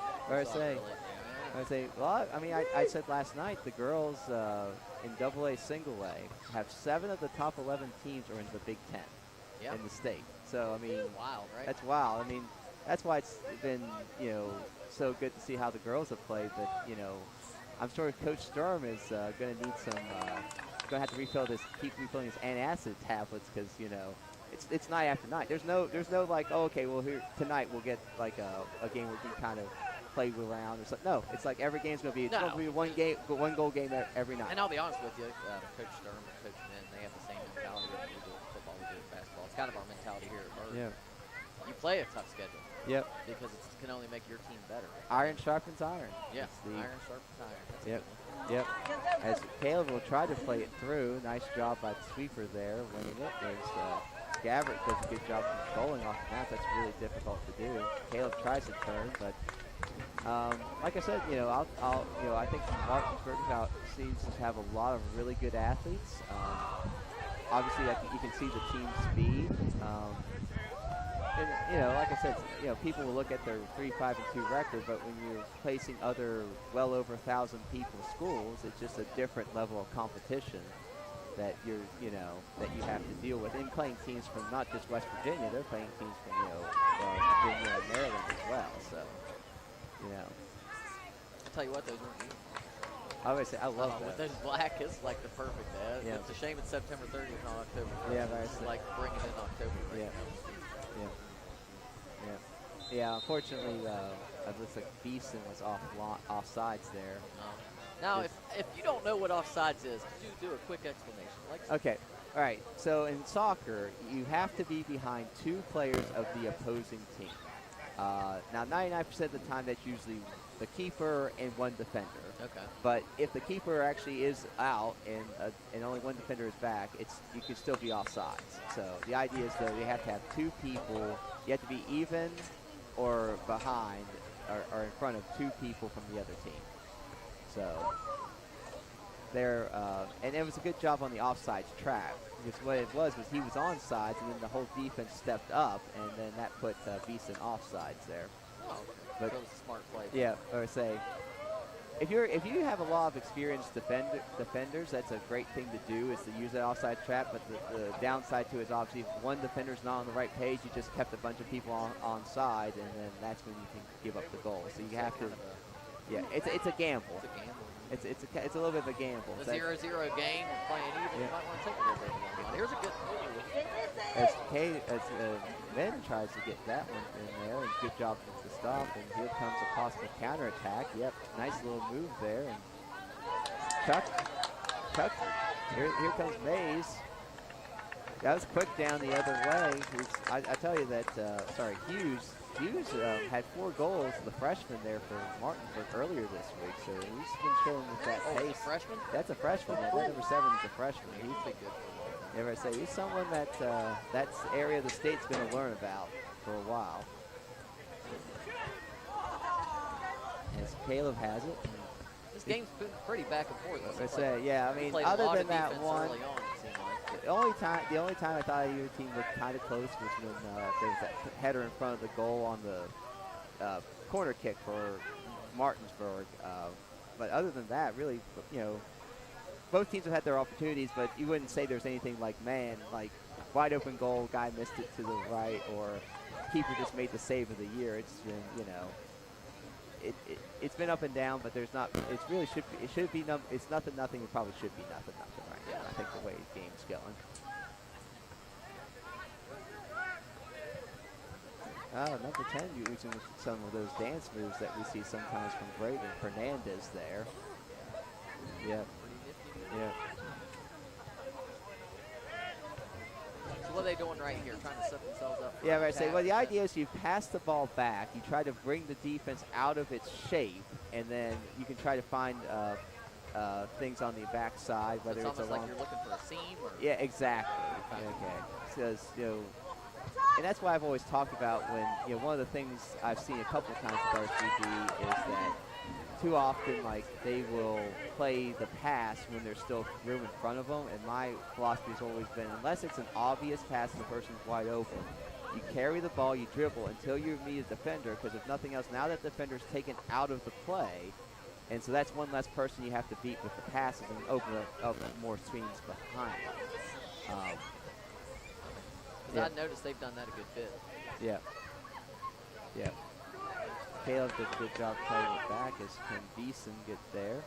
I said last night the girls in AA Single A have 7 of the top 11 teams are in the Big Ten in the state. So I mean, wild, right? That's wild. I mean, that's why it's been so good to see how the girls have played. But I'm sure Coach Sturm is going to need some. Going to have to keep refilling his antacid tablets because it's night after night. There's no like, oh, okay, well here tonight we'll get like a game where we can kind of play around or something. No, it's like every game's going to be a 1-goal game every night. And I'll be honest with you, Coach Sturm and Coach Min, they have the same mentality that we do with football, we do with basketball. It's kind of our mentality here at Bird. Yeah. You play a tough schedule. Yep. Because it can only make your team better. Iron sharpens iron. Yeah. Iron sharpens iron. That's yep. Yep. As Caleb will try to play it through. Nice job by the sweeper there, winning it. There's Gabbert does a good job controlling off the bounce. That's really difficult to do. Caleb tries to turn, but like I said, I think Martinsburg seems to have a lot of really good athletes. Obviously, you can see the team speed. And, like I said, people will look at their 3-5-2 record, but when you're placing other well over 1,000 people schools, it's just a different level of competition that that you have to deal with. And playing teams from not just West Virginia, they're playing teams from Virginia and Maryland as well. So, I'll tell you what, those weren't uniforms. I always say I love with that. those black, it's like the perfect ad. Yeah. It's a shame it's September 30th, not October 1st. Yeah, right. It's like bring it in October. Right Yeah. Yeah. Unfortunately, it looks like Beeson was offsides there. Now, if you don't know what offsides is, could you do a quick explanation? Okay. All right. So in soccer, you have to be behind 2 players of the opposing team. Now, 99% of the time, that's usually the keeper and 1 defender. Okay. But if the keeper actually is out and only 1 defender is back, you can still be offsides. So the idea is that you have to have 2 people. You have to be even or behind or in front of 2 people from the other team. So and it was a good job on the offsides trap, because what it was he was onside, and then the whole defense stepped up, and then that put Beeson offsides there. Oh, okay. But that was a smart play. Yeah, or say, if you have a lot of experienced defenders, that's a great thing to do, is to use that offside trap. But the downside to it is obviously if 1 defender's not on the right page, you just kept a bunch of people on side, and then that's when you can give up the goal. So you have to. Yeah, it's a gamble. It's a gamble. It's a little bit of a gamble. The 0-0 game, we're playing even. You might want to take a little bit of one. Here's a good play. As Ben tries to get that one in there, and good job to stop. And here comes a possible counterattack. Yep, nice little move there. And Chuck. Here comes Mays. That was quick down the other way. I tell you that. Hughes had 4 goals, the freshman there for Martinsburg earlier this week, so he's been showing with that pace. Freshman? That's a freshman. That number 7 is a freshman. He's a good. Ever say he's someone that's area of the state's going to learn about for a while. As Caleb has it. This game's been pretty back and forth. I say, yeah. I mean, other than that one. Early on, it seemed like. The only time I thought your team looked kind of close was when there was that header in front of the goal on the corner kick for Martinsburg. But other than that, really, both teams have had their opportunities, but you wouldn't say there's anything like wide open goal, guy missed it to the right, or keeper just made the save of the year. It's been, it's been up and down, but there's not. It really should be. It should be. It's 0-0. It probably should be 0-0 right now. I think the way the game's going. Number 10 using some of those dance moves that we see sometimes from Braden Fernandez there. Yeah. Yeah. So what are they doing right here? Trying to set themselves up for Yeah, right. attack? Well, the idea is you pass the ball back, you try to bring the defense out of its shape, and then you can try to find things on the backside, whether So it's almost along. like you're looking for a seam? Or? Yeah, exactly. Okay. Because, and that's why I've always talked about when, one of the things I've seen a couple of times with RCB is that too often, they will play the pass when there's still room in front of them, and my philosophy has always been, unless it's an obvious pass and the person's wide open, you carry the ball, you dribble until you meet a defender, because if nothing else, now that defender's taken out of the play, and so that's one less person you have to beat with the passes and open up more screens behind them. I've noticed they've done that a good bit. Yeah. Yeah. Caleb did a good job playing it back as can Beeson get there.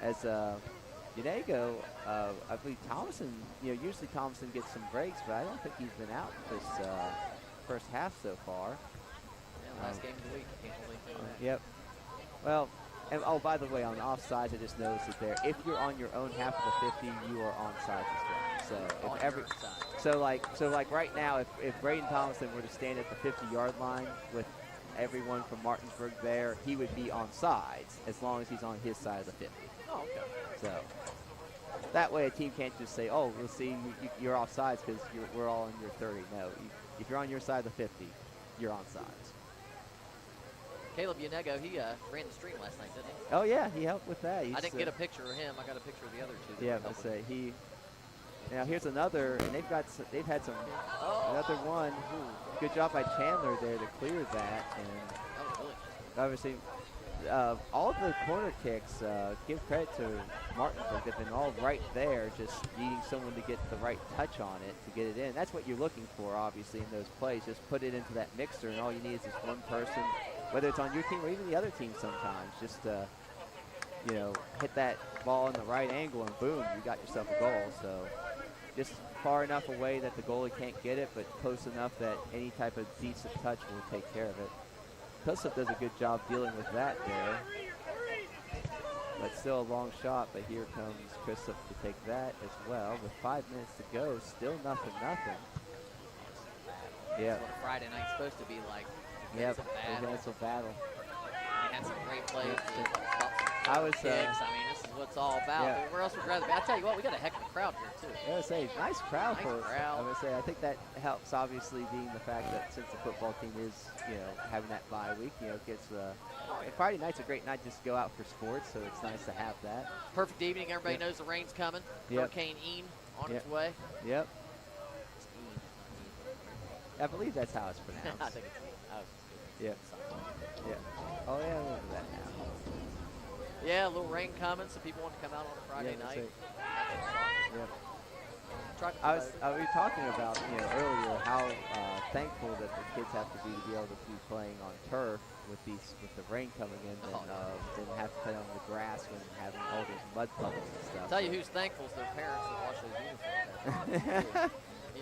As Unego, I believe Thomason, usually Thomason gets some breaks, but I don't think he's been out this first half so far. Yeah, last game of the week. Can't believe that. Yep. Well, and by the way, on offsides, I just noticed it there. If you're on your own half of the 50, you are onside as well. So if right now, if Braden Thomason were to stand at the 50-yard line with everyone from Martinsburg there, he would be on sides as long as he's on his side of the 50. Oh, okay. So, that way a team can't just say, oh, we'll see, you're offsides because we're all on your 30. No, if you're on your side of the 50, you're onside. Caleb Yanego, he ran the stream last night, didn't he? Oh, yeah, he helped with that. I didn't get a picture of him. I got a picture of the other two. Yeah, let's say he. Now here's another, and they've had some another one. Ooh, good job by Chandler there to clear that, and really? obviously all of the corner kicks. Give credit to Martinsburg. They've been all right there, just needing someone to get the right touch on it to get it in. That's what you're looking for, obviously, in those plays. Just put it into that mixer, and all you need is just one person, whether it's on your team or even the other team sometimes, just you know, hit that ball in the right angle and boom, you got yourself a goal. So just far enough away that the goalie can't get it, but close enough that any type of decent touch will take care of it. Pilsup does a good job dealing with that there. But still a long shot, but here comes Christoph to take that as well. With 5 minutes to go, still nothing. Yeah. That's what a Friday night's supposed to be like. Yep, It's a battle. He had some great plays. I was kicks. I mean, this is what it's all about. Yeah. Where else would you rather be? I tell you what, we got a heck of a crowd here too. I would say nice crowd for us. crowd. I would say I think that helps, obviously, being the fact that since the football team is, you know, having that bye week, you know, it gets Friday night's a great night just to go out for sports, so it's nice to have that. Perfect evening. Everybody knows the rain's coming. Hurricane Ian on its way. Yep. It's Ian, not Ian. I believe that's how it's pronounced. I think it's Ian. Yep. Yeah. Oh yeah, I remember that now. Yeah, a little rain coming, so people want to come out on a Friday night. Yep. We were talking about, you know, earlier how thankful that the kids have to be able to be playing on turf with the rain coming in, and have to play on the grass when having all those mud puddles and stuff. I'll tell you who's thankful is their parents that wash those uniforms.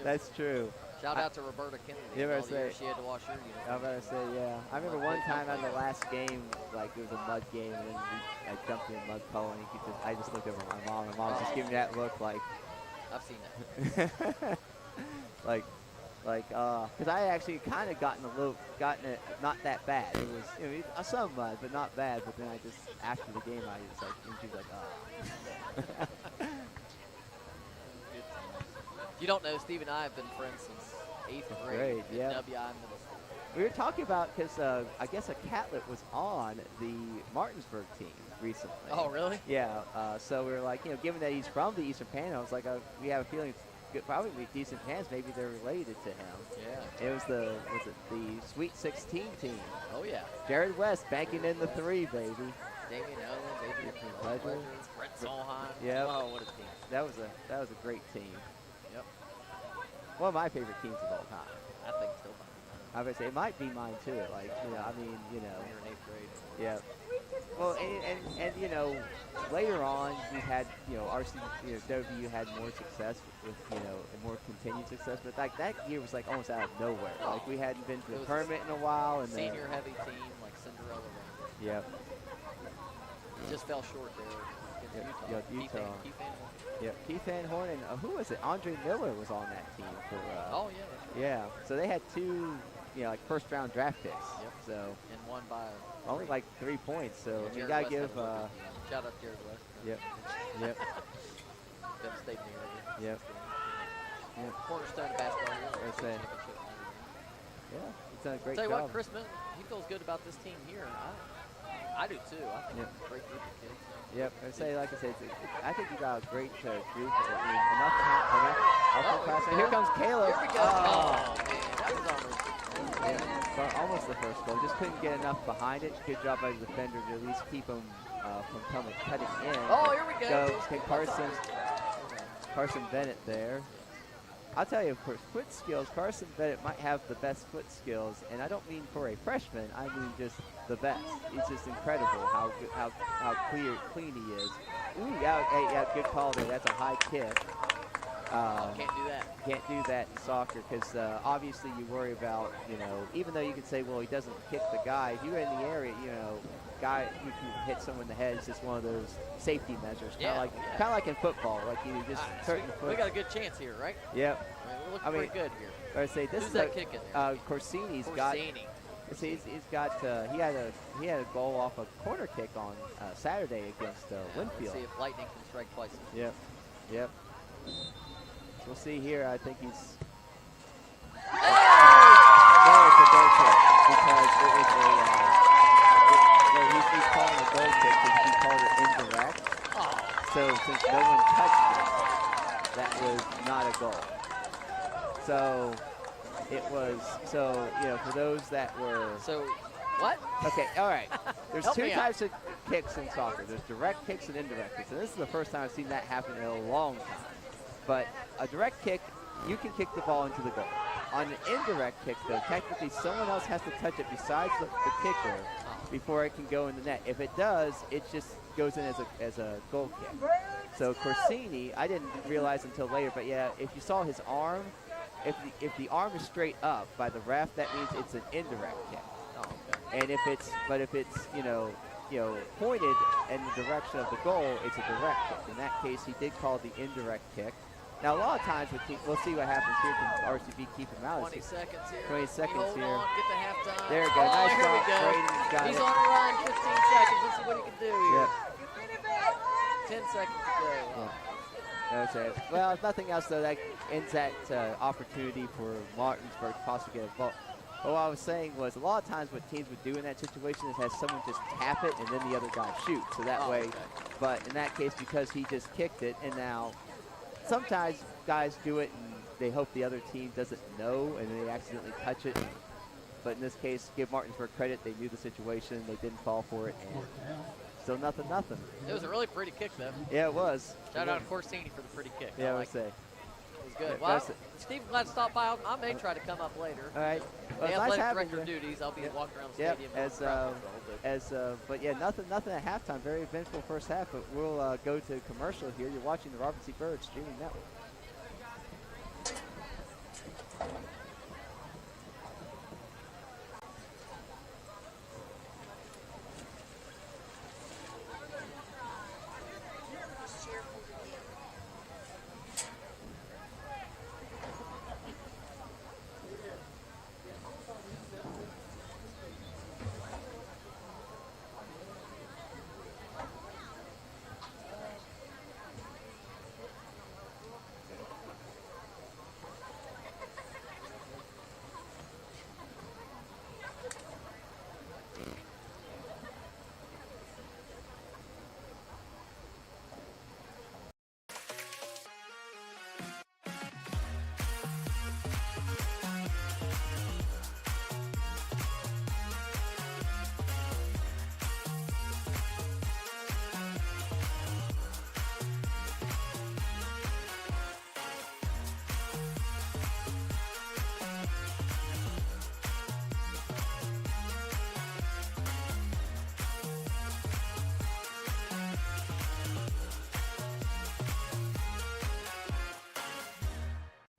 That's true. Shout out to Roberta Kennedy. Yeah, All the years she had to wash her uniform. I was about to say, yeah. I remember one time on the last game, like it was a mud game, and then I jumped in a mud puddle, and I just looked over at my mom. My mom was just giving me that look like. I've seen that. Because I actually kind of gotten it not that bad. It was, you know, some mud, but not bad. But then I just, after the game, I was like, and she was like, oh. You don't know, Steve and I have been friends since 8th grade at WI Middle School. We were talking about, because I guess a Catlett was on the Martinsburg team recently. Oh, really? Yeah. So we were like, you know, given that he's from the Eastern Panhandle, I was like, we have a feeling it's good, probably be decent hands. Maybe they're related to him. Yeah. It was the Sweet 16 team. Oh, yeah. Jared West banking in the 3, baby. Damien Owens, Adrian Ledger, Brett Solheim. Yeah. Oh, what a team. That was a great team. Yep. One of my favorite teams of all time. I think so. I would say it might be mine too. Like, you know, I mean, you know. When you were in 8th grade. Yeah. Well, and you know, later on we had, you know, W had more success with, you know, and more continued success. But like that year was like almost out of nowhere. Like we hadn't been to the tournament in a while, and senior heavy team like Cinderella Rangers. Yep. Just fell short there against Utah. Yep, Keith Van Horn and who was it? Andre Miller was on that team for. Oh yeah. Yeah. So they had 2, you know, like first-round draft picks. Yep. So. And won by only like 3 points. So yeah, you gotta give. Shout out Jared West. Yep. Yep. Them state area. Yep. Yep. Cornerstone of basketball here. Yeah, he's done a great job. Tell you job. what, Chris Minton, he feels good about this team here. I do too. I think it's a great group of kids. Yep, like I said, I think you got a great group. I mean, enough class. And here comes Caleb. Here we go. Oh, man, that was almost the first goal. Just couldn't get enough behind it. Good job by the defender to at least keep him from cutting in. Oh, here we go. So Carson Bennett there. I'll tell you, of course, foot skills. Carson Bennett might have the best foot skills, and I don't mean for a freshman. I mean just the best. It's just incredible how clean he is. Ooh, yeah, good call there. That's a high kick. Can't do that. Can't do that in soccer because obviously you worry about, you know, even though you can say, well, he doesn't kick the guy. If you're in the area, you know, you can hit someone in the head. It's just one of those safety measures, kind of like in football. Like you just certain foot. We got a good chance here, right? Yep. We're looking pretty good here. I would say this Who's that kicking there? Corsini's got. He's got. He had a goal off a corner kick on Saturday against Winfield. Let's see if lightning can strike twice. Yep. Yep. We'll see here. I think he's. No, it's a goal kick because it was he's calling a goal kick because he called it indirect. So since no one touched it, that was not a goal. So it was. So for those that were. So what? Okay. All right. There's Help two me out. types of kicks in soccer. There's direct kicks and indirect kicks, and this is the first time I've seen that happen in a long time. But a direct kick, you can kick the ball into the goal. On an indirect kick, though, technically someone else has to touch it besides the kicker before it can go in the net. If it does, it just goes in as a goal kick. So Corsini, I didn't realize until later, but yeah, if you saw his arm, if the arm is straight up by the ref, that means it's an indirect kick. And if it's pointed in the direction of the goal, it's a direct kick. In that case, he did call the indirect kick. Now, a lot of times, we'll see what happens here. Can RCB keep him out? 20 seconds here. 20 seconds hold here. On, get to halftime. There we go. Nice here job. we go. Braden's got He's it. on a run. 15 seconds. Let's see what he can do here. Yep. 10 seconds to go. Okay. Well, if nothing else, though, that ends that opportunity for Martinsburg to possibly get a ball. But what I was saying was a lot of times what teams would do in that situation is have someone just tap it and then the other guy shoot. So that way, but in that case, because he just kicked it, and now sometimes guys do it and they hope the other team doesn't know and they accidentally touch it. But in this case, give Martinsburg credit. They knew the situation. They didn't fall for it. And still nothing. It was a really pretty kick, though. Yeah, it was. Shout out to Corsini for the pretty kick. Yeah, I would like say. It was good. Yeah, Well, Steve, glad to stop by. I may try to come up later. All right. The Well, it's nice athletic having director you. duties. I'll be walking around the Yep, stadium. but yeah, nothing at halftime. Very eventful first half, but we'll go to commercial here. You're watching the Robert C. Byrd streaming network.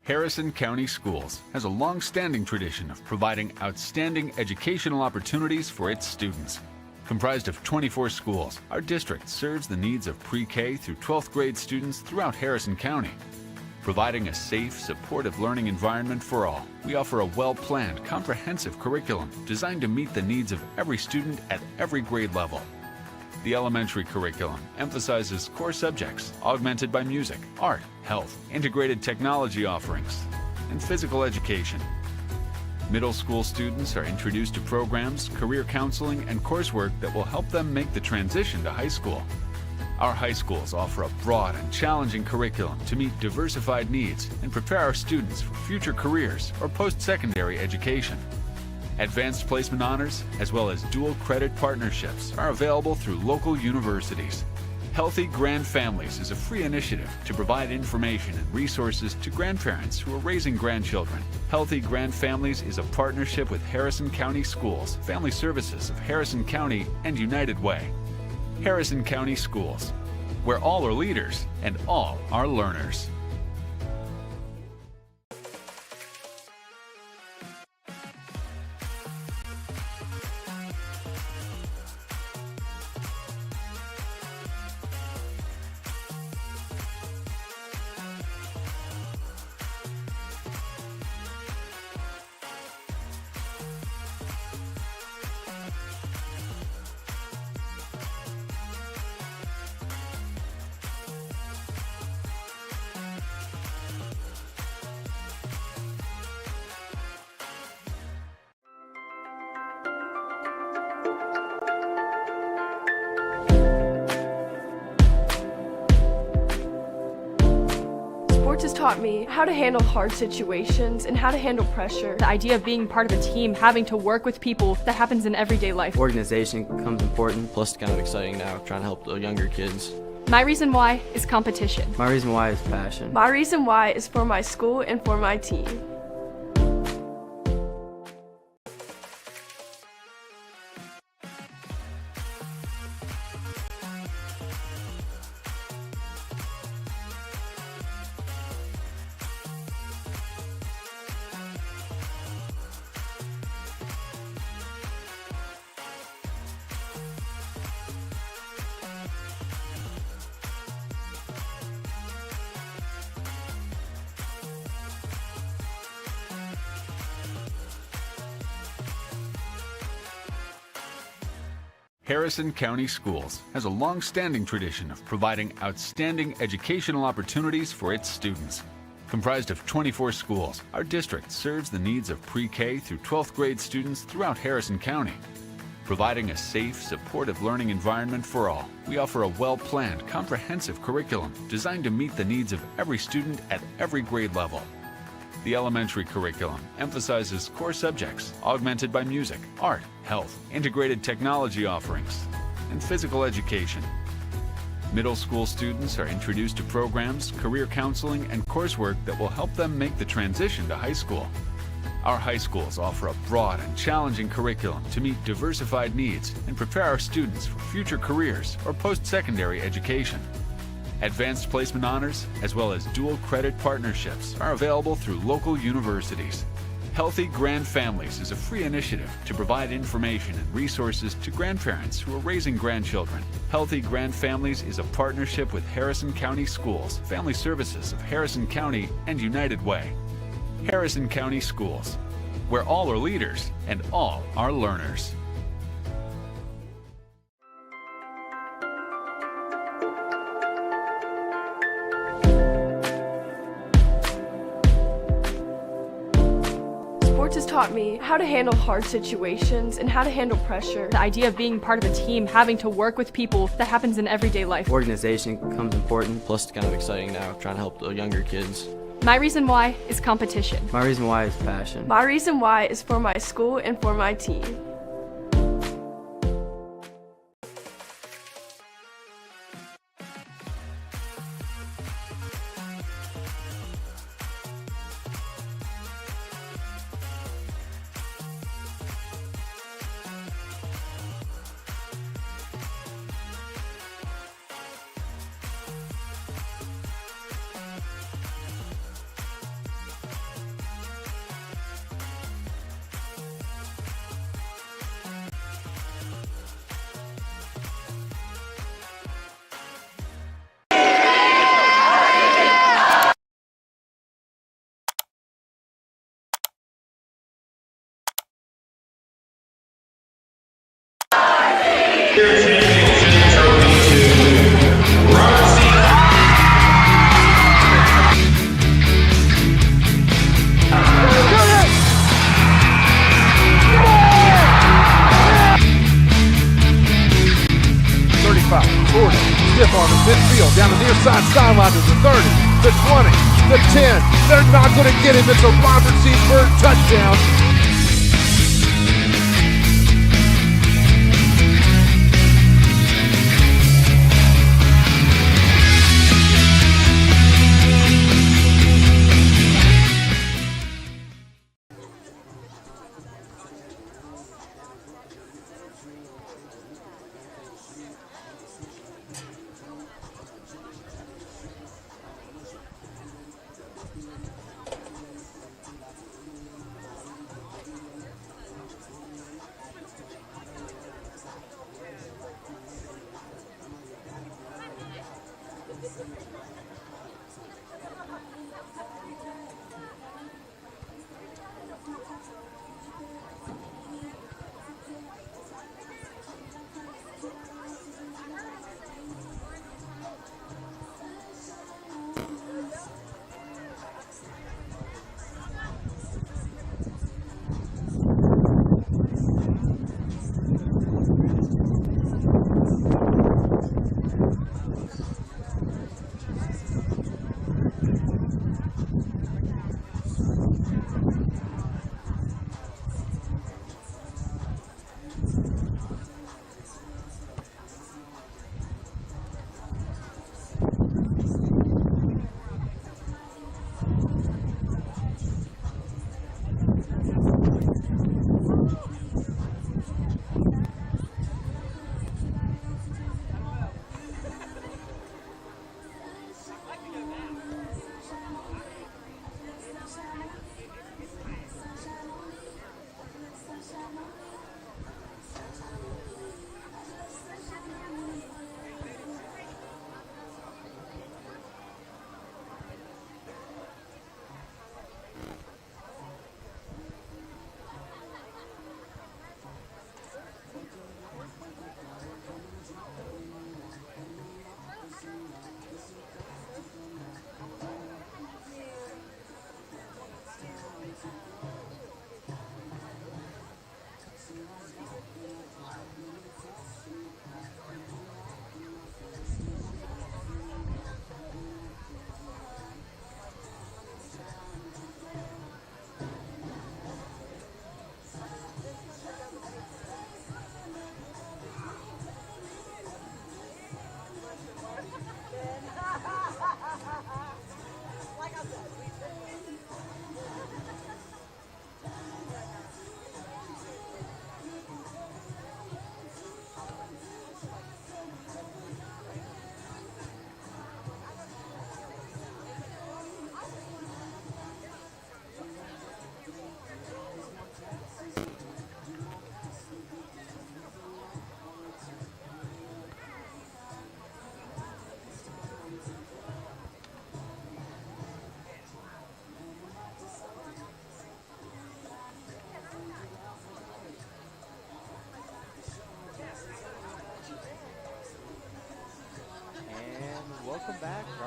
Harrison County Schools has a long-standing tradition of providing outstanding educational opportunities for its students. Comprised of 24 schools, our district serves the needs of pre-K through 12th grade students throughout Harrison County. Providing a safe, supportive learning environment for all, we offer a well-planned, comprehensive curriculum designed to meet the needs of every student at every grade level. The elementary curriculum emphasizes core subjects augmented by music, art, health, integrated technology offerings, and physical education. Middle school students are introduced to programs, career counseling, and coursework that will help them make the transition to high school. Our high schools offer a broad and challenging curriculum to meet diversified needs and prepare our students for future careers or post-secondary education. Advanced placement honors, as well as dual credit partnerships, are available through local universities. Healthy Grand Families is a free initiative to provide information and resources to grandparents who are raising grandchildren. Healthy Grand Families is a partnership with Harrison County Schools, Family Services of Harrison County, and United Way. Harrison County Schools, where all are leaders and all are learners. Sports has taught me how to handle hard situations and how to handle pressure. The idea of being part of a team, having to work with people, that happens in everyday life. Organization becomes important. Plus, it's kind of exciting now, trying to help the younger kids. My reason why is competition. My reason why is passion. My reason why is for my school and for my team. Harrison County Schools has a long-standing tradition of providing outstanding educational opportunities for its students. Comprised of 24 schools, our district serves the needs of pre-K through 12th grade students throughout Harrison County. Providing a safe, supportive learning environment for all, we offer a well-planned, comprehensive curriculum designed to meet the needs of every student at every grade level. The elementary curriculum emphasizes core subjects augmented by music, art, health, integrated technology offerings, and physical education. Middle school students are introduced to programs, career counseling, and coursework that will help them make the transition to high school. Our high schools offer a broad and challenging curriculum to meet diversified needs and prepare our students for future careers or post-secondary education. Advanced placement honors, as well as dual credit partnerships, are available through local universities. Healthy Grand Families is a free initiative to provide information and resources to grandparents who are raising grandchildren. Healthy Grand Families is a partnership with Harrison County Schools, Family Services of Harrison County, and United Way. Harrison County Schools, where all are leaders and all are learners. Sports has taught me how to handle hard situations and how to handle pressure. The idea of being part of a team, having to work with people, that happens in everyday life. Organization becomes important. Plus, it's kind of exciting now, trying to help the younger kids. My reason why is competition. My reason why is passion. My reason why is for my school and for my team. Stiff on the midfield, down the near side sideline to the 30, the 20, the 10. They're not going to get him. It's a Robert C. Bird touchdown.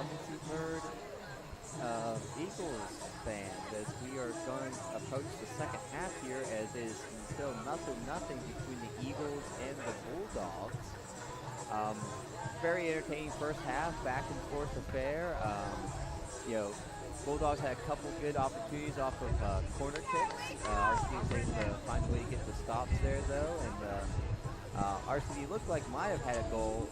Martinsburg Eagles fans, as we are going to approach the second half here, as it is still nothing between the Eagles and the Bulldogs. Very entertaining first half, back and forth affair. Bulldogs had a couple good opportunities off of corner kicks. RCB was able to find a way to get the stops there, though, and RCB looked like might have had a goal,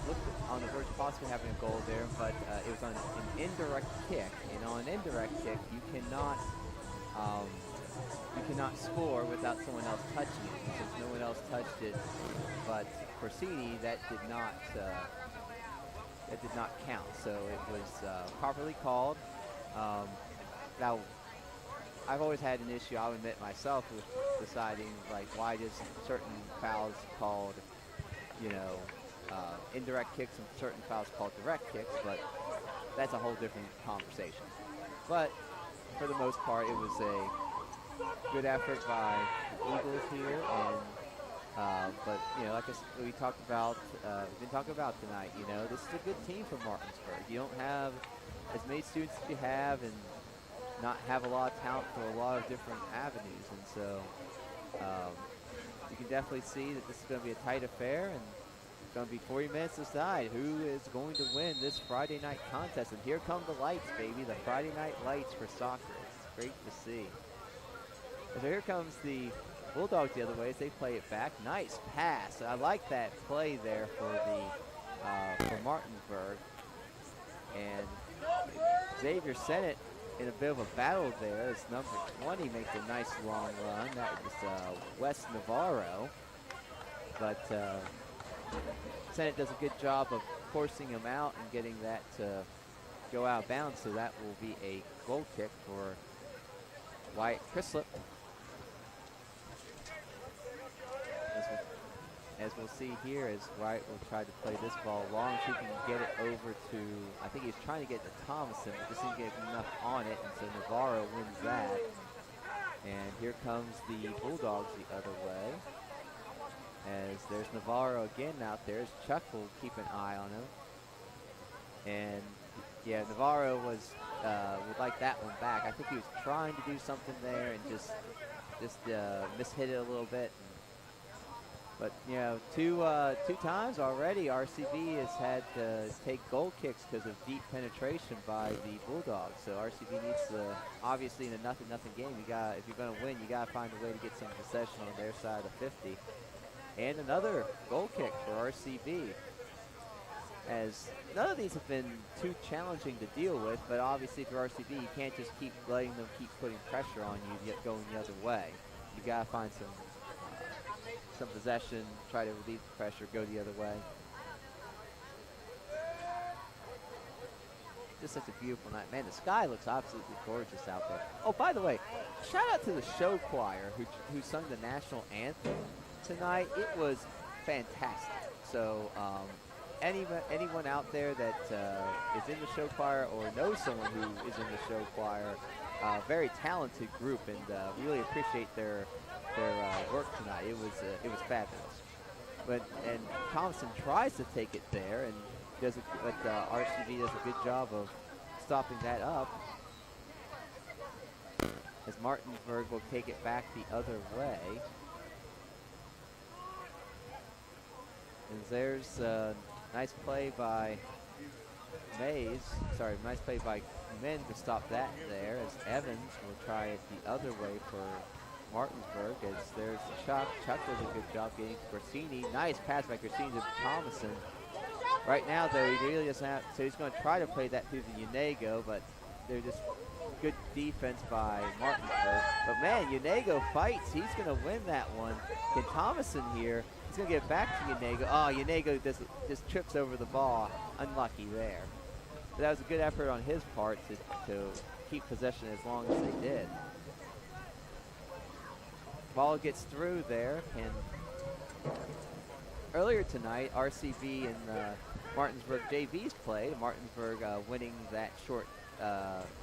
looked on the verge of possibly having a goal there, but it was on an indirect kick, and on an indirect kick, you cannot score without someone else touching it. Since no one else touched it but Corsini, that did not count. So it was properly called. Now, I've always had an issue, I'll admit myself, with deciding like why just certain fouls called, indirect kicks and certain fouls called direct kicks, but that's a whole different conversation. But for the most part, it was a good effort by the Eagles here, and but like we talked about, we've been talking about tonight. This is a good team from Martinsburg. You don't have as many students as you have, and not have a lot of talent for a lot of different avenues, and so you can definitely see that this is going to be a tight affair, and it's going to be 40 minutes to decide who is going to win this Friday night contest. And here come the lights, baby, the Friday night lights for soccer. It's great to see. So here comes the Bulldogs the other way as they play it back. Nice pass. I like that play there for for Martinsburg. And Xavier Sennett in a bit of a battle there as number 20 makes a nice long run. That was Wes Navarro. But Sennett does a good job of forcing him out and getting that to go out of bounds. So that will be a goal kick for Wyatt Crislip. As we'll see here, as Wright will try to play this ball long, so he can get it over to, I think he's trying to get to Thomason, but just didn't get enough on it, and so Navarro wins that. And here comes the Bulldogs the other way, as there's Navarro again out there, as Chuck will keep an eye on him. And yeah, Navarro would like that one back. I think he was trying to do something there and just mishit it a little bit. But two times already RCB has had to take goal kicks because of deep penetration by the Bulldogs. So RCB needs to, obviously in a nothing game, if you're going to win, you got to find a way to get some possession on their side of 50. And another goal kick for RCB. As none of these have been too challenging to deal with, but obviously for RCB, you can't just keep letting them keep putting pressure on you, yet going the other way. You got to find some possession, try to relieve the pressure, go the other way. Just such a beautiful night. Man, the sky looks absolutely gorgeous out there. Oh, by the way, shout out to the show choir who sung the national anthem tonight. It was fantastic. So anyone out there that is in the show choir or knows someone who is in the show choir, very talented group, and we really appreciate their work tonight. It was fabulous. And Thompson tries to take it there, and RCB does a good job of stopping that up. As Martinsburg will take it back the other way. And there's a nice play by nice play by Men to stop that there, as Evans will try it the other way for Martinsburg, as there's Chuck. Chuck does a good job getting to Corsini. Nice pass by Corsini to Thomason. Right now, though, he really doesn't have, so he's going to try to play that through the Unego, but they're just good defense by Martinsburg. But man, Unego fights. He's going to win that one. Can Thomason here, he's going to get back to Unego. Oh, Unego just trips over the ball. Unlucky there. But that was a good effort on his part to keep possession as long as they did. Ball gets through there, and earlier tonight, RCB and Martinsburg JV's played. Martinsburg winning that short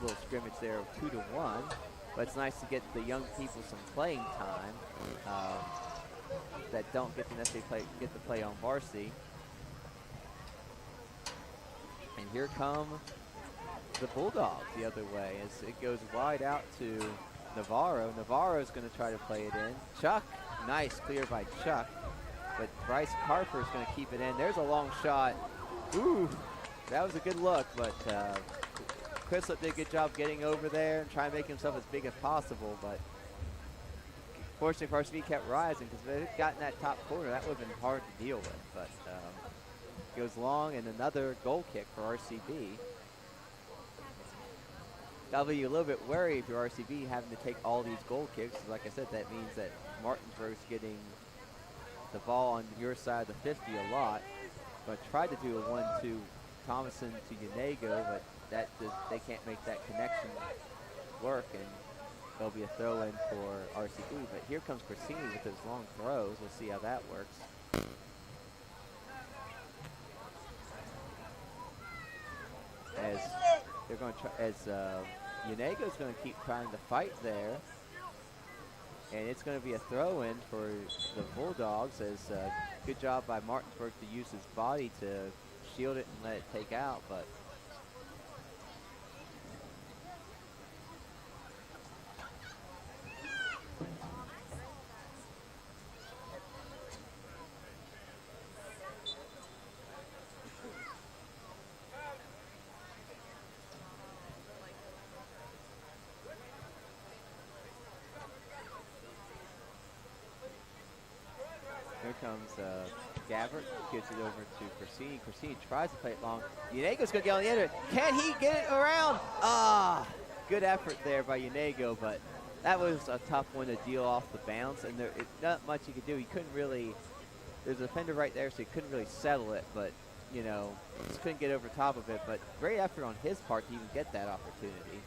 little scrimmage there of 2-1. But it's nice to get the young people some playing time that don't get to necessarily get to play on varsity. And And here come the Bulldogs the other way as it goes wide out to Navarro. Navarro's going to try to play it in. Chuck, nice clear by Chuck. But Bryce Carper's going to keep it in. There's a long shot. Ooh, that was a good look, but Chrislip did a good job getting over there and trying to make himself as big as possible, but fortunately for RCB kept rising because if they had gotten that top corner, that would have been hard to deal with, but goes long and another goal kick for RCB. That'll be a little bit worried if you're RCB having to take all these goal kicks. Like I said, that means that Martinsburg's getting the ball on your side of the 50 a lot. But tried to do a 1-2 Thomason to Yanego, but that they can't make that connection work, and there'll be a throw in for RCB. But here comes Corsini with those long throws. We'll see how that works. As they're going to try, as Yanego's going to keep trying to fight there. And it's going to be a throw-in for the Bulldogs as good job by Martinsburg to use his body to shield it and let it take out, but here comes Gabbert, gets it over to Corsini. Corsini tries to play it long. Yanego's going to get on the end of it. Can he get it around? Ah, good effort there by Yanego, but that was a tough one to deal off the bounce, and there not much he could do. He couldn't really, there's a defender right there, so he couldn't really settle it, but, you know, just couldn't get over top of it. But great effort on his part to even get that opportunity.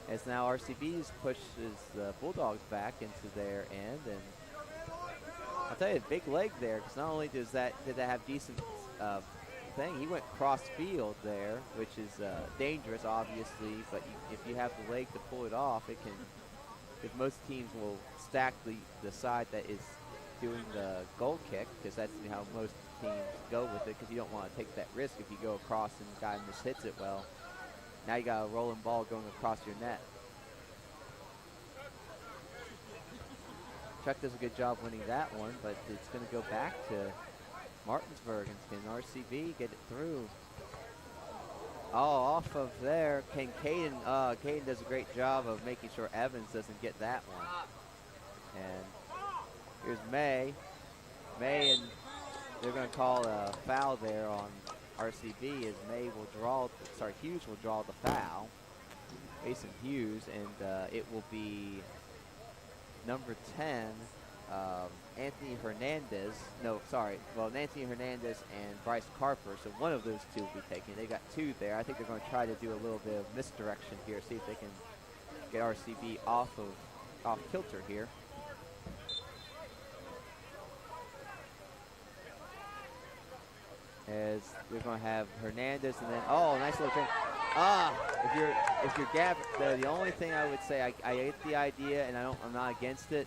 As now RCB's pushes the Bulldogs back into their end, and I'll tell you, big leg there, because not only did that have decent thing, he went cross field there, which is dangerous, obviously, but if you have the leg to pull it off, it can, because most teams will stack the side that is doing the goal kick, because that's how most teams go with it, because you don't want to take that risk if you go across and the guy mishits it well. Now you got a rolling ball going across your net. Chuck does a good job winning that one, but it's going to go back to Martinsburg, and can RCB get it through? Oh, off of there. Can Caden? Caden does a great job of making sure Evans doesn't get that one. And here's May. May, and they're going to call a foul there on RCB as May will draw, sorry, Hughes will draw the foul. Mason Hughes, and it will be number 10, Anthony Hernandez. No, sorry. Well, Anthony Hernandez and Bryce Carper. So one of those two will be taken. They got two there. I think they're going to try to do a little bit of misdirection here, see if they can get RCB off kilter here. As they're going to have Hernandez, and then nice little thing. If you're Gabbert, the only thing I would say, I hate the idea, and I'm not against it,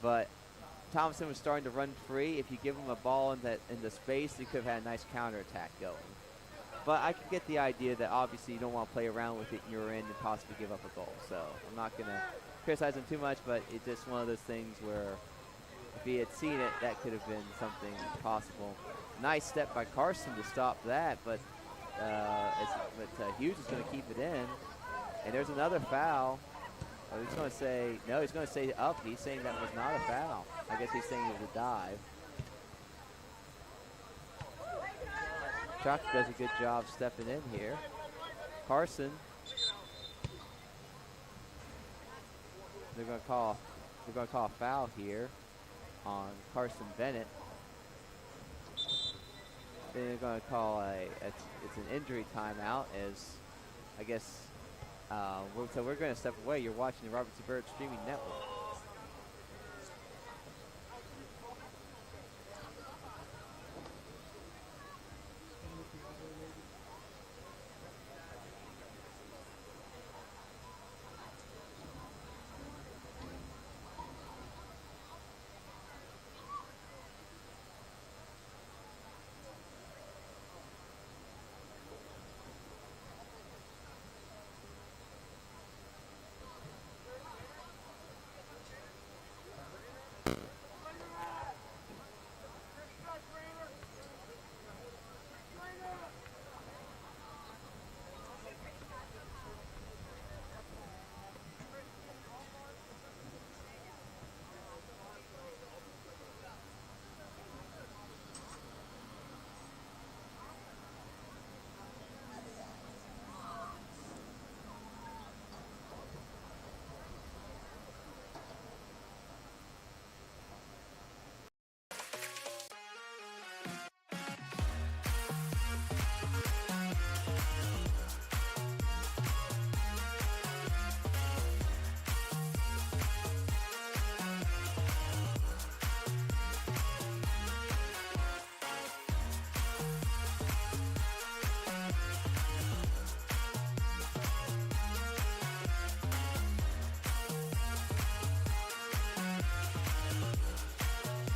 but Thompson was starting to run free. If you give him a ball in the space, he could have had a nice counterattack going. But I can get the idea that obviously you don't want to play around with it in your end and possibly give up a goal. So I'm not going to criticize him too much, but it's just one of those things where if he had seen it, that could have been something possible. Nice step by Carson to stop that, but Hughes is going to keep it in. And there's another foul. Oh, he's going to say, no, he's going to say up. He's saying that was not a foul. I guess he's saying it was a dive. Chuck does a good job stepping in here. Carson. They're going to call a foul here on Carson Bennett. Then they're going to call it's an injury timeout, as I guess so we're going to step away. You're watching the Robert C. Byrd Streaming Network.